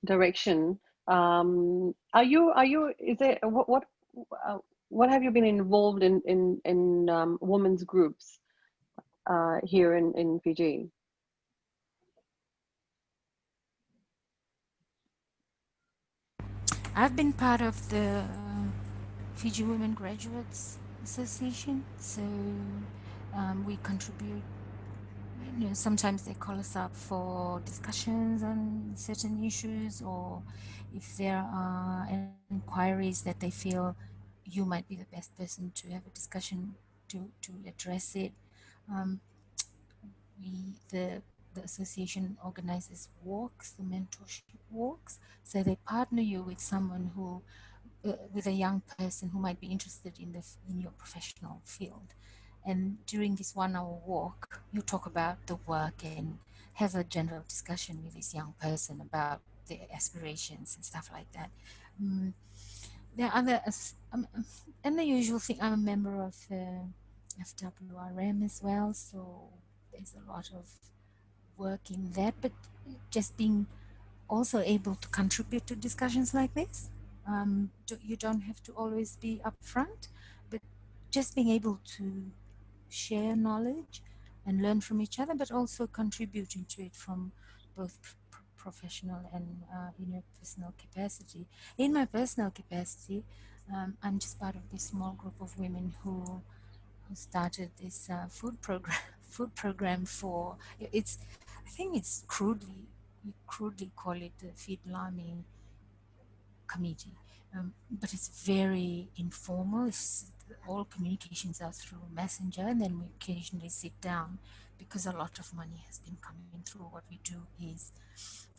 direction. Is there, what have you been involved in women's groups here in Fiji? I've been part of the Fiji Women Graduates Association, so we contribute. Sometimes they call us up for discussions on certain issues, or if there are inquiries that they feel you might be the best person to have a discussion to address it. Um, the association organizes walks, the mentorship walks, so they partner you with someone who with a young person who might be interested in your professional field. And during this 1 hour walk, you talk about the work and have a general discussion with this young person about their aspirations and stuff like that. There are other And the usual thing, I'm a member of FWRM as well, so there's a lot of work in that, but just being also able to contribute to discussions like this. You don't have to always be upfront, but just being able to share knowledge and learn from each other, but also contributing to it from both professional and in your personal capacity. In my personal capacity, I'm just part of this small group of women who started this food program for it's, I think it's crudely, we crudely call it the Feed Lami committee, but it's very informal. All communications are through messenger, and then we occasionally sit down because a lot of money has been coming through. What we do is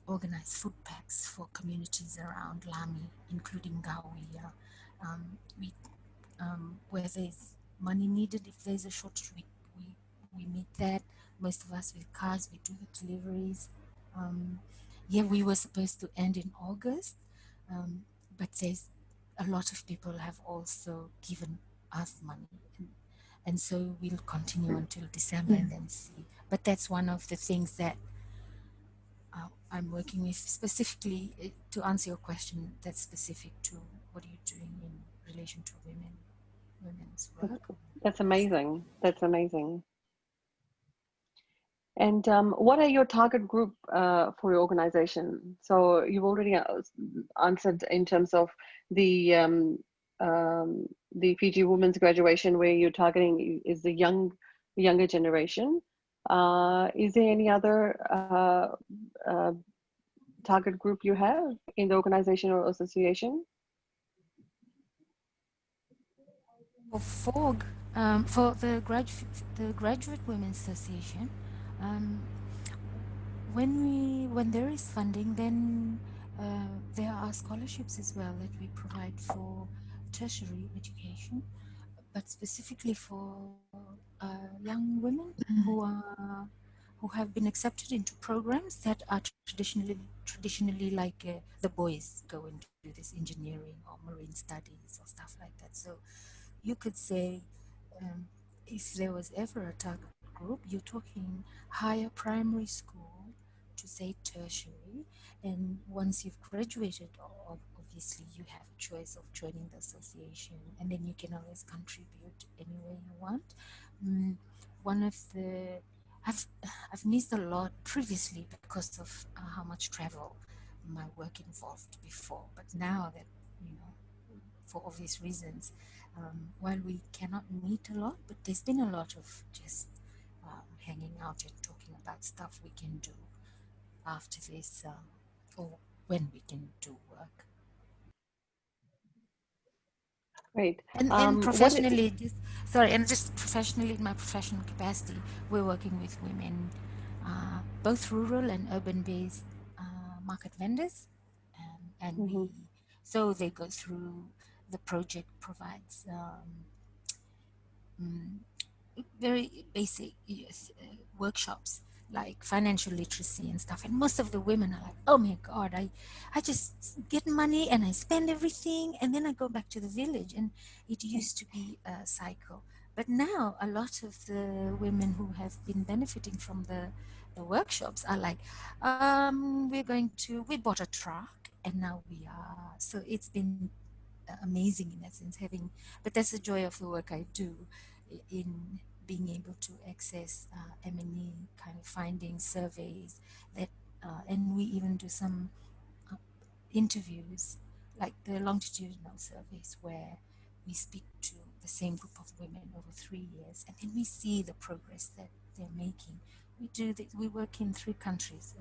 organize food packs for communities around Lami, including Gawia. We where there's money needed, if there's a shortage, we meet that. Most of us with cars, we do the deliveries. Um, yeah, we were supposed to end in August, but there's a lot of people have also given us money, and so we'll continue until December and then see. But that's one of the things that I'm working with specifically to answer your question. That's specific to what are you doing in relation to women's work. That's amazing. That's amazing. And what are your target group for your organization? So you've already answered in terms of the Fiji Women's graduation, where you're targeting is the younger generation. Is there any other target group you have in the organization or association? For the Graduate Women's Association, um, when there is funding, then there are scholarships as well that we provide for tertiary education, but specifically for young women who have been accepted into programs that are traditionally like the boys go and do this engineering or marine studies or stuff like that. So you could say, um, if there was ever a target group, you're talking higher primary school to say tertiary, and once you've graduated, obviously you have a choice of joining the association, and then you can always contribute any way you want. One of the I've I've missed a lot previously because of how much travel my work involved before, but now that you know, for obvious reasons, while we cannot meet a lot, but there's been a lot of just hanging out and talking about stuff we can do after this, or when we can do work. Great. And professionally, just professionally, in my professional capacity, we're working with women, both rural and urban-based market vendors, and we, so they go through, the project provides very basic workshops like financial literacy and stuff, and most of the women are like, oh my god, I just get money and I spend everything and then I go back to the village, and it used to be a cycle. But now a lot of the women who have been benefiting from the workshops are like, we bought a truck and now we are, so it's been amazing in that sense, having, but that's the joy of the work I do, in being able to access M&E kind of finding surveys that, and we even do some uh, interviews, like the longitudinal surveys, where we speak to the same group of women over 3 years, and then we see the progress that they're making. We work in 3 countries,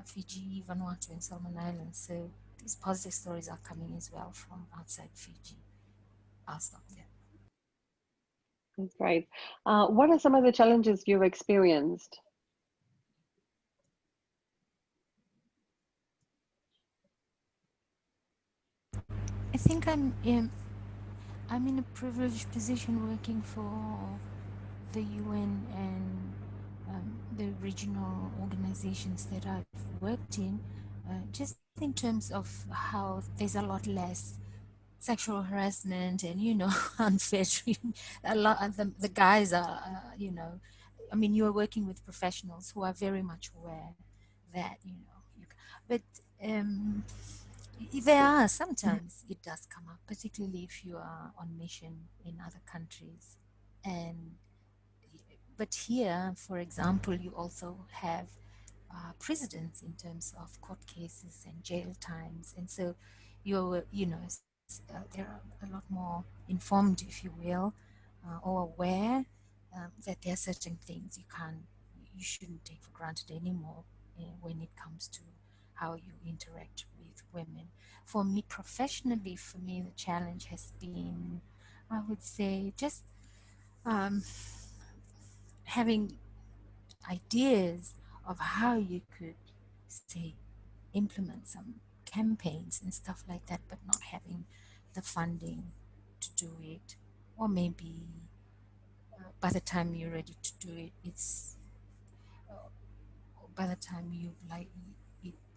Fiji, Vanuatu, and Solomon Islands. So these positive stories are coming as well from outside Fiji. I'll stop there. That's great. What are some of the challenges you've experienced? I think I'm in a privileged position working for the UN and the regional organizations that I've worked in, just in terms of how there's a lot less sexual harassment and, you know, unfair treatment. A lot of the guys are, you know, I mean, you are working with professionals who are very much aware that, you know, but um, there are sometimes it does come up, particularly if you are on mission in other countries. And but here, for example, you also have precedents in terms of court cases and jail times, and so you're, you know, they're a lot more informed, if you will, or aware that there are certain things you shouldn't take for granted anymore when it comes to how you interact with women. For me professionally, for me the challenge has been, I would say, just um, having ideas of how you could, say, implement some campaigns and stuff like that, but not having the funding to do it. Or maybe by the time you're ready to do it, it's by the time you like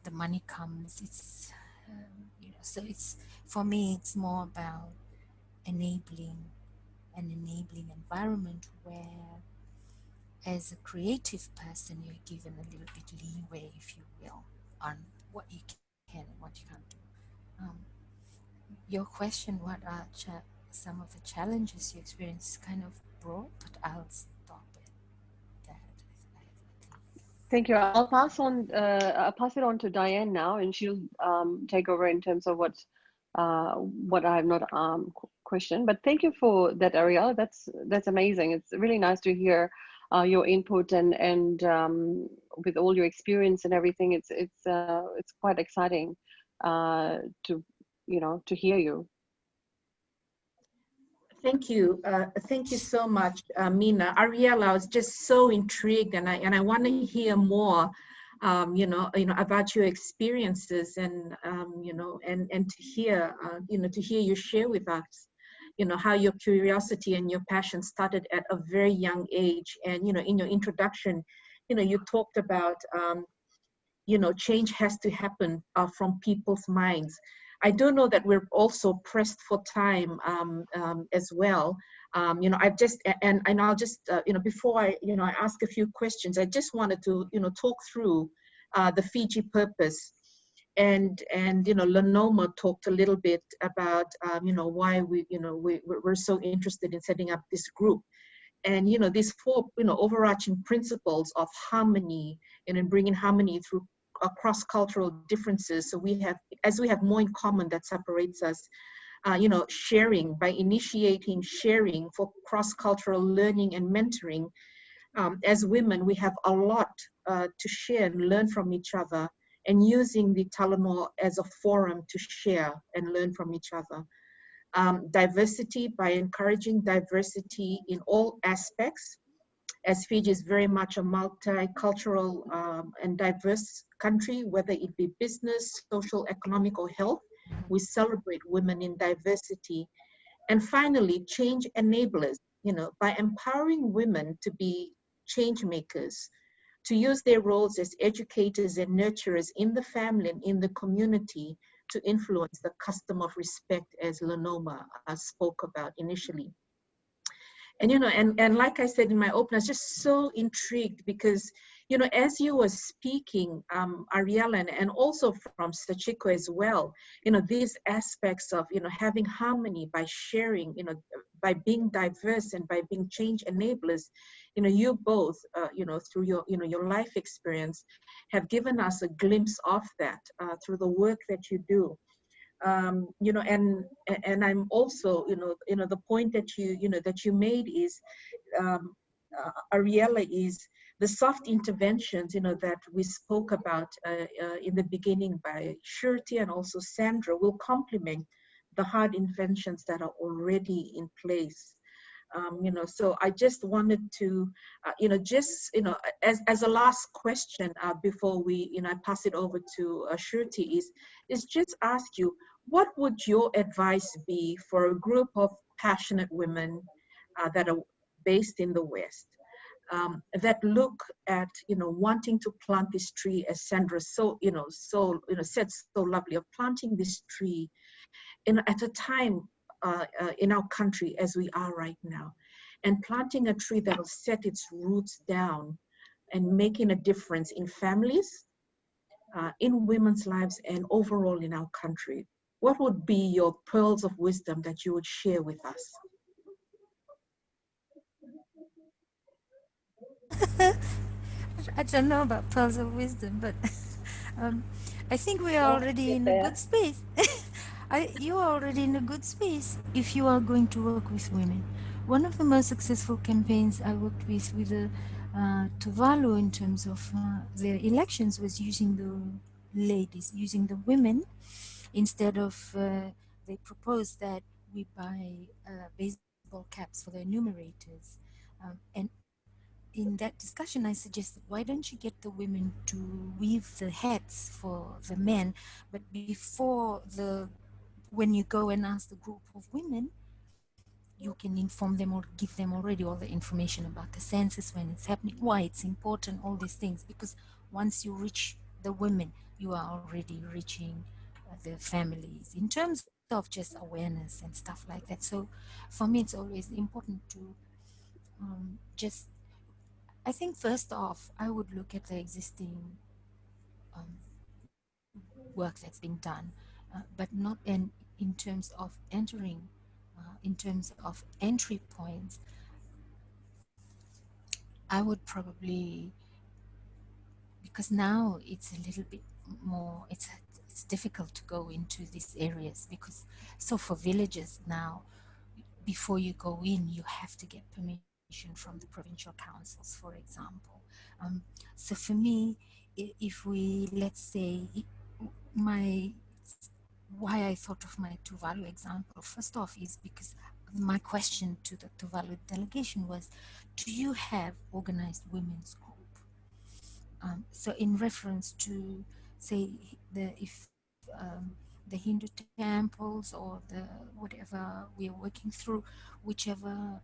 the money comes, it's you know. So it's, for me, it's more about enabling an enabling environment where, as a creative person, you're given a little bit leeway, if you will, on what you can and what you can't do. Um, your question, what are some of the challenges you experience, is kind of broad, but I'll stop at that. Thank you. I'll pass it on to Diane now, and she'll take over in terms of what I have not questioned. But thank you for that, Ariel. That's amazing. It's really nice to hear your input, and with all your experience and everything, it's quite exciting to, you know, to hear you. Thank you. Thank you so much, Mina. Ariella, I was just so intrigued, and I want to hear more, about your experiences, and and to hear, to hear you share with us, how your curiosity and your passion started at a very young age. And in your introduction, you talked about, change has to happen from people's minds. I do know that we're also pressed for time as well. I've just, and I'll just, before I ask a few questions, I just wanted to, talk through the Fiji purpose. And Lenoma talked a little bit about, why we're so interested in setting up this group. And these four overarching principles of harmony, and in bringing harmony through cross-cultural differences. So as we have more in common that separates us, sharing, by initiating sharing for cross-cultural learning and mentoring. As women, we have a lot to share and learn from each other, and using the Talanoa as a forum to share and learn from each other. Diversity, by encouraging diversity in all aspects, as Fiji is very much a multicultural and diverse country, whether it be business, social, economic, or health. We celebrate women in diversity. And finally, change enablers, by empowering women to be change makers, to use their roles as educators and nurturers in the family and in the community to influence the custom of respect, as Lenoma spoke about initially. And and like I said in my open, I was just so intrigued because as you were speaking, Ariella, and also from Sachiko as well, these aspects of having harmony by sharing, by being diverse and by being change enablers. You both through your life experience have given us a glimpse of that through the work that you do. And I'm also, the point that you made is, Ariella, is the soft interventions, that we spoke about in the beginning by Shirti and also Sandra, will complement the hard interventions that are already in place. So I just wanted to, as a last question before we, I pass it over to Shruti, is just ask you, what would your advice be for a group of passionate women that are based in the West, that look at, wanting to plant this tree, as Sandra said so lovely, of planting this tree at a time in our country as we are right now, and planting a tree that will set its roots down and making a difference in families, in women's lives, and overall in our country. What would be your pearls of wisdom that you would share with us? I don't know about pearls of wisdom, but um, I think we are Well, already get in a there. good space. You are already in a good space if you are going to work with women. One of the most successful campaigns I worked with the Tuvalu in terms of their elections was using the ladies, using the women instead of they proposed that we buy baseball caps for their enumerators. And in that discussion, I suggested, why don't you get the women to weave the hats for the men, but before when you go and ask the group of women, you can inform them or give them already all the information about the census, when it's happening, why it's important, all these things. Because once you reach the women, you are already reaching the families in terms of just awareness and stuff like that. So for me, it's always important to just, I think first off, I would look at the existing um, work that's being done, but not in terms of entering, in terms of entry points. I would probably, because now it's a little bit more, it's difficult to go into these areas, because so for villages now, before you go in, you have to get permission from the provincial councils, for example. Um, so for me, if we, let's say, my why I thought of my Tuvalu example first off is because my question to the Tuvalu delegation was, do you have organized women's group? So in reference to, say, if the Hindu temples or the whatever we are working through, whichever,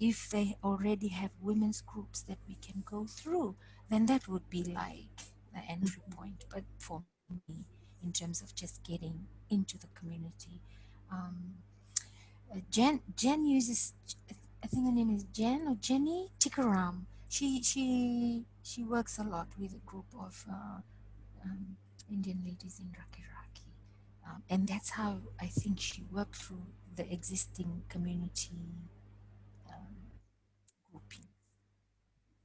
if they already have women's groups that we can go through, then that would be like the entry point. But for me, in terms of just getting into the community, um, Jen uses, I think her name is Jen or Jenny Tikaram. She works a lot with a group of um, Indian ladies in Rakiraki, and that's how I think she worked through the existing community um, grouping.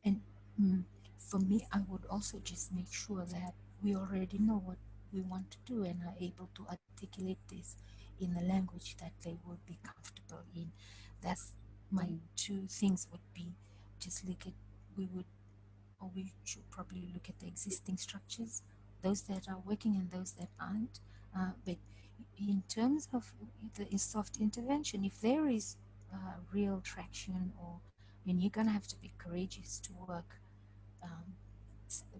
And for me, I would also just make sure that we already know what we want to do and are able to articulate this in a language that they would be comfortable in. That's my two things would be, just look at, we would, or we should probably look at the existing structures, those that are working and those that aren't. But in terms of the soft intervention, if there is real traction, or, I mean, you're going to have to be courageous to work um,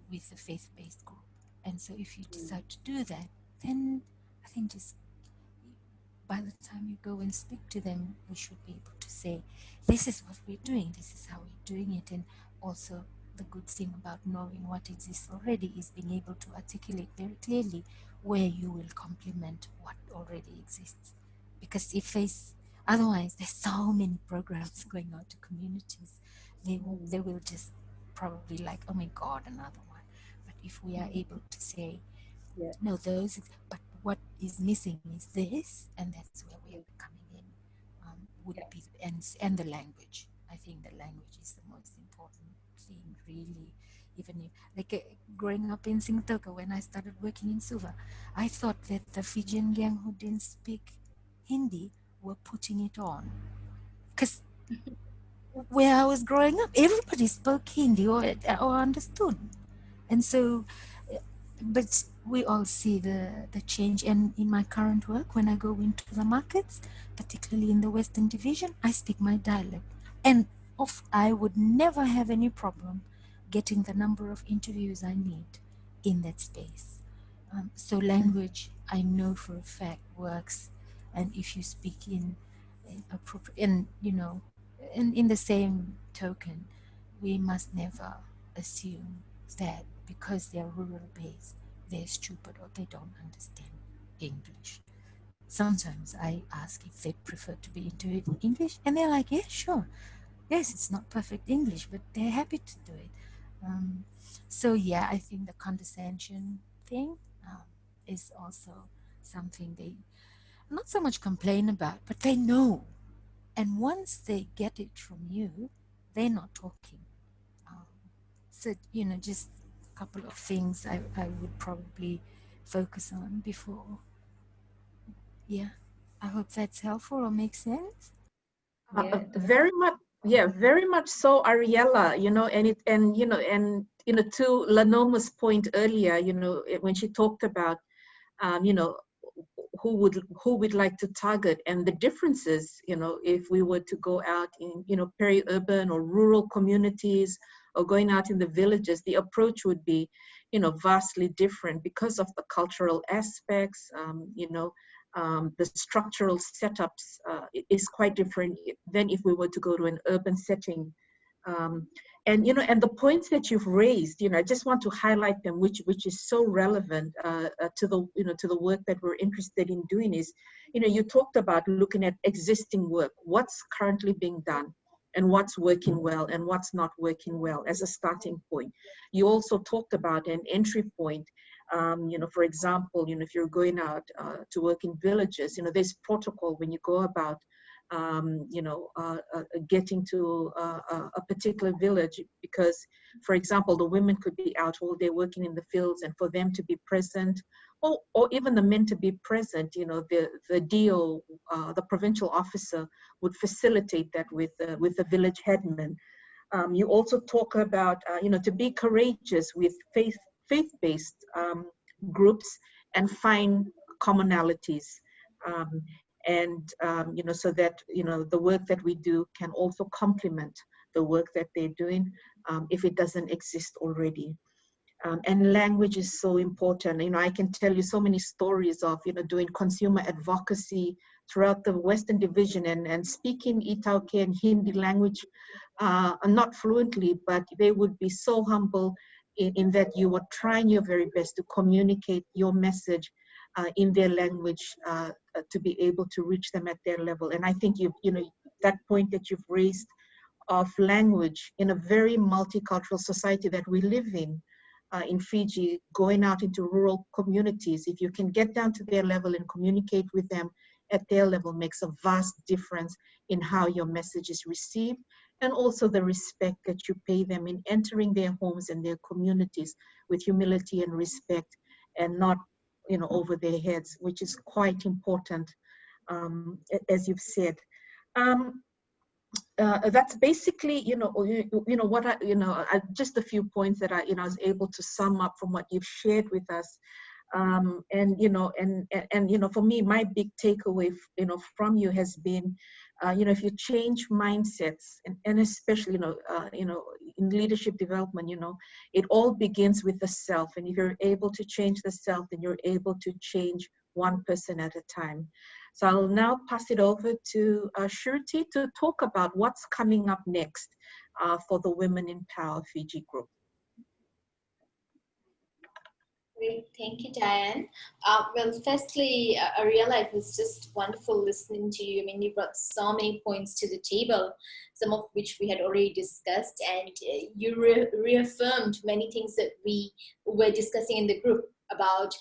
with a faith-based group. And so if you decide to do that, then I think just by the time you go and speak to them, we should be able to say, this is what we're doing, this is how we're doing it. And also, the good thing about knowing what exists already is being able to articulate very clearly where you will complement what already exists. Because if there's, otherwise, there's so many programs going out to communities, they will just probably like, oh my God, another one. But if we are able to say, Yeah. no, those, but what is missing is this, and that's where we are coming in. Would Yeah. be, and the language. I think the language is the most important thing, really. Even if, like, growing up in Singtoka, when I started working in Suva, I thought that the Fijian gang who didn't speak Hindi were putting it on, because where I was growing up, everybody spoke Hindi or understood. And so, but we all see the change. And in my current work, when I go into the markets, particularly in the Western Division, I speak my dialect. And I would never have any problem getting the number of interviews I need in that space. So language, I know for a fact, works. And if you speak in appropriate, and in the same token, we must never assume that because they're rural based, they're stupid or they don't understand English. Sometimes I ask if they prefer to be into it in English, and they're like, yeah, sure. Yes, it's not perfect English, but they're happy to do it. Um, so yeah, I think the condescension thing is also something they not so much complain about, but they know. And once they get it from you, they're not talking. Um, so, just a couple of things I would probably focus on before. Yeah. I hope that's helpful or makes sense. Yeah, Very much, yeah, very much so, Ariella, and to Lanoma's point earlier, when she talked about, you know, who we'd like to target and the differences, if we were to go out in, peri-urban or rural communities or going out in the villages, the approach would be, vastly different because of the cultural aspects, the structural setups is quite different than if we were to go to an urban setting. Um, and the points that you've raised, I just want to highlight them, which is so relevant to the to the work that we're interested in doing. Is, you talked about looking at existing work, what's currently being done, and what's working well and what's not working well as a starting point. You also talked about an entry point. For example, if you're going out to work in villages, there's protocol when you go about getting to a particular village, because, for example, the women could be out all day working in the fields, and for them to be present, or even the men to be present, the DO, the provincial officer, would facilitate that with the village headman. You also talk about, to be courageous with faith-based groups and find commonalities. Um, so that, the work that we do can also complement the work that they're doing, if it doesn't exist already. And language is so important. I can tell you so many stories of, doing consumer advocacy throughout the Western Division and speaking Italki and Hindi language, not fluently, but they would be so humble in that you were trying your very best to communicate your message in their language, to be able to reach them at their level. And I think that point that you've raised of language in a very multicultural society that we live in Fiji, going out into rural communities, if you can get down to their level and communicate with them at their level, makes a vast difference in how your message is received, and also the respect that you pay them in entering their homes and their communities with humility and respect, and not, over their heads, which is quite important, as you've said. Um, that's basically, what just a few points that I was able to sum up from what you've shared with us. And for me, my big takeaway, from you has been, if you change mindsets, and especially, in leadership development, it all begins with the self. And if you're able to change the self, then you're able to change one person at a time. So I'll now pass it over to Shruti to talk about what's coming up next for the Women in Power Fiji group. Great, thank you, Diane. Well, firstly, Ariella, it was just wonderful listening to you. I mean, you brought so many points to the table, some of which we had already discussed, and you reaffirmed many things that we were discussing in the group about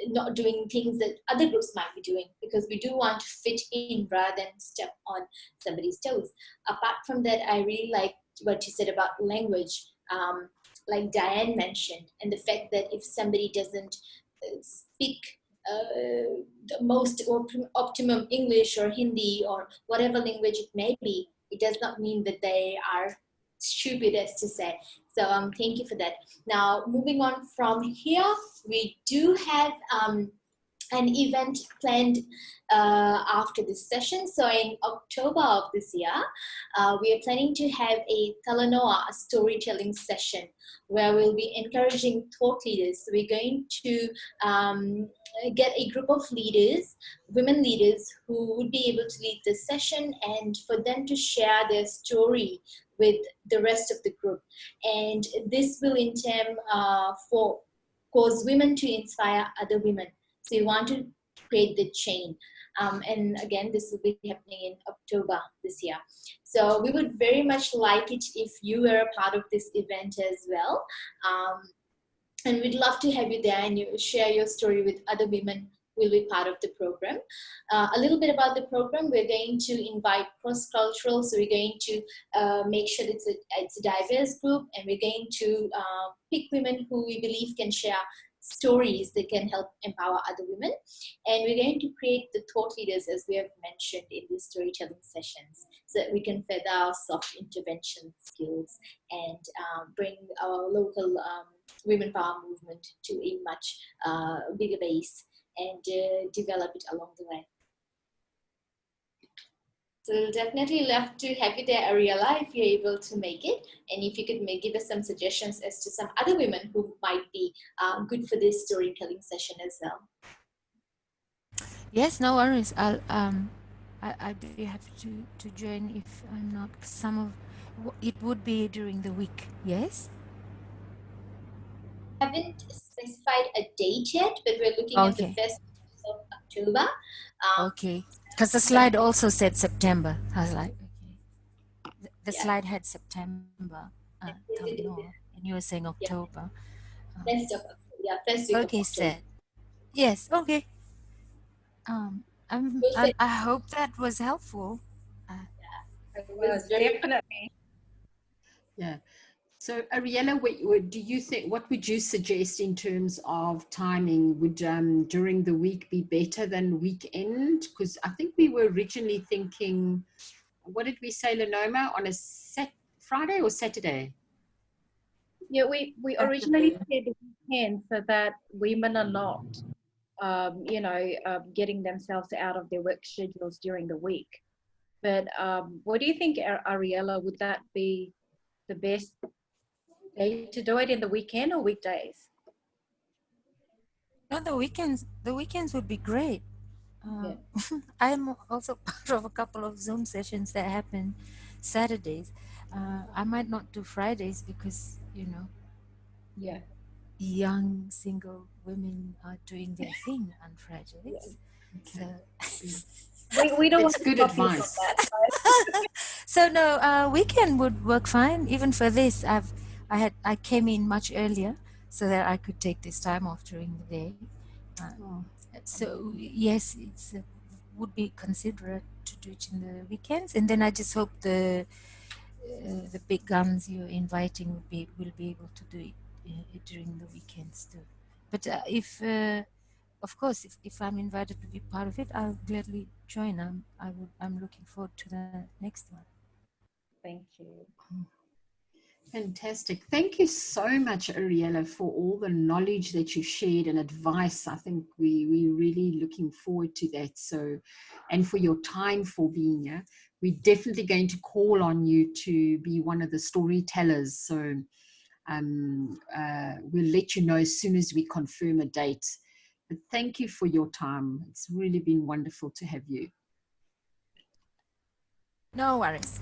not doing things that other groups might be doing, because we do want to fit in rather than step on somebody's toes. Apart from that, I really liked what you said about language. Like Diane mentioned, and the fact that if somebody doesn't speak the most optimum English or Hindi or whatever language it may be, it does not mean that they are stupid, as to say. So thank you for that. Now, moving on from here, we do have an event planned after this session. So in October of this year, we are planning to have a Talanoa storytelling session where we'll be encouraging thought leaders. So we're going to get a group of leaders, women leaders, who would be able to lead this session, and for them to share their story with the rest of the group. And this will in turn cause women to inspire other women. So we want to create the chain. And again, this will be happening in October this year. So we would very much like it if you were a part of this event as well. And we'd love to have you there and you share your story with other women who will be part of the program. A little bit about the program, we're going to invite cross-cultural, so we're going to make sure that it's a diverse group, and we're going to pick women who we believe can share stories that can help empower other women. And we're going to create the thought leaders, as we have mentioned in these storytelling sessions, so that we can feather our soft intervention skills and bring our local women power movement to a much bigger base and develop it along the way. So we'll definitely love to have you there, Ariella, if you're able to make it. And if you could give us some suggestions as to some other women who might be good for this storytelling session as well. Yes, no worries. I'd be happy to join if I'm not. It would be during the week, yes? Haven't specified a date yet, but we're looking at the first week of October. Okay, because the slide also said September. I was like, okay. The slide had September, and you were saying October. First week of October. Okay, said. Yes, okay. I hope that was helpful. It was definitely. Yeah. So Ariella, do you think, what would you suggest in terms of timing? Would during the week be better than weekend? Because I think we were originally thinking, what did we say, Lenoma, on a Friday or Saturday? Yeah, we originally said weekend so that women are not, getting themselves out of their work schedules during the week. But what do you think, Ariella? Would that be the best day to do it, in the weekend or weekdays? No, the weekends would be great. I'm also part of a couple of Zoom sessions that happen Saturdays. I might not do Fridays because, young single women are doing their thing on Fridays. Okay. So we don't It's want good to advice. So no, weekend would work fine. Even for this, I came in much earlier so that I could take this time off during the day. So yes, it's would be considerate to do it in the weekends, and then I just hope the big guns you're inviting will be able to do it during the weekends too. But of course, if I'm invited to be part of it, I'll gladly join. I'm looking forward to the next one. Thank you. Fantastic. Thank you so much, Ariella, for all the knowledge that you shared and advice. I think we're really looking forward to that. So, and for your time for being here. We're definitely going to call on you to be one of the storytellers. So we'll let you know as soon as we confirm a date. But thank you for your time. It's really been wonderful to have you. No worries.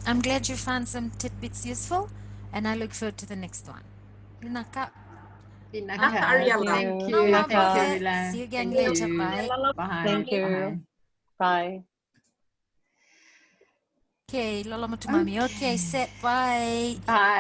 I'm glad you found some tidbits useful, and I look forward to the next one. Inaka. Ariella. Thank you. Thank you. Thank you, Ariella. See you again Thank later. you. Bye. Bye. Thank you. Bye. Okay, Lola Matumami. Okay, set. Bye. Bye.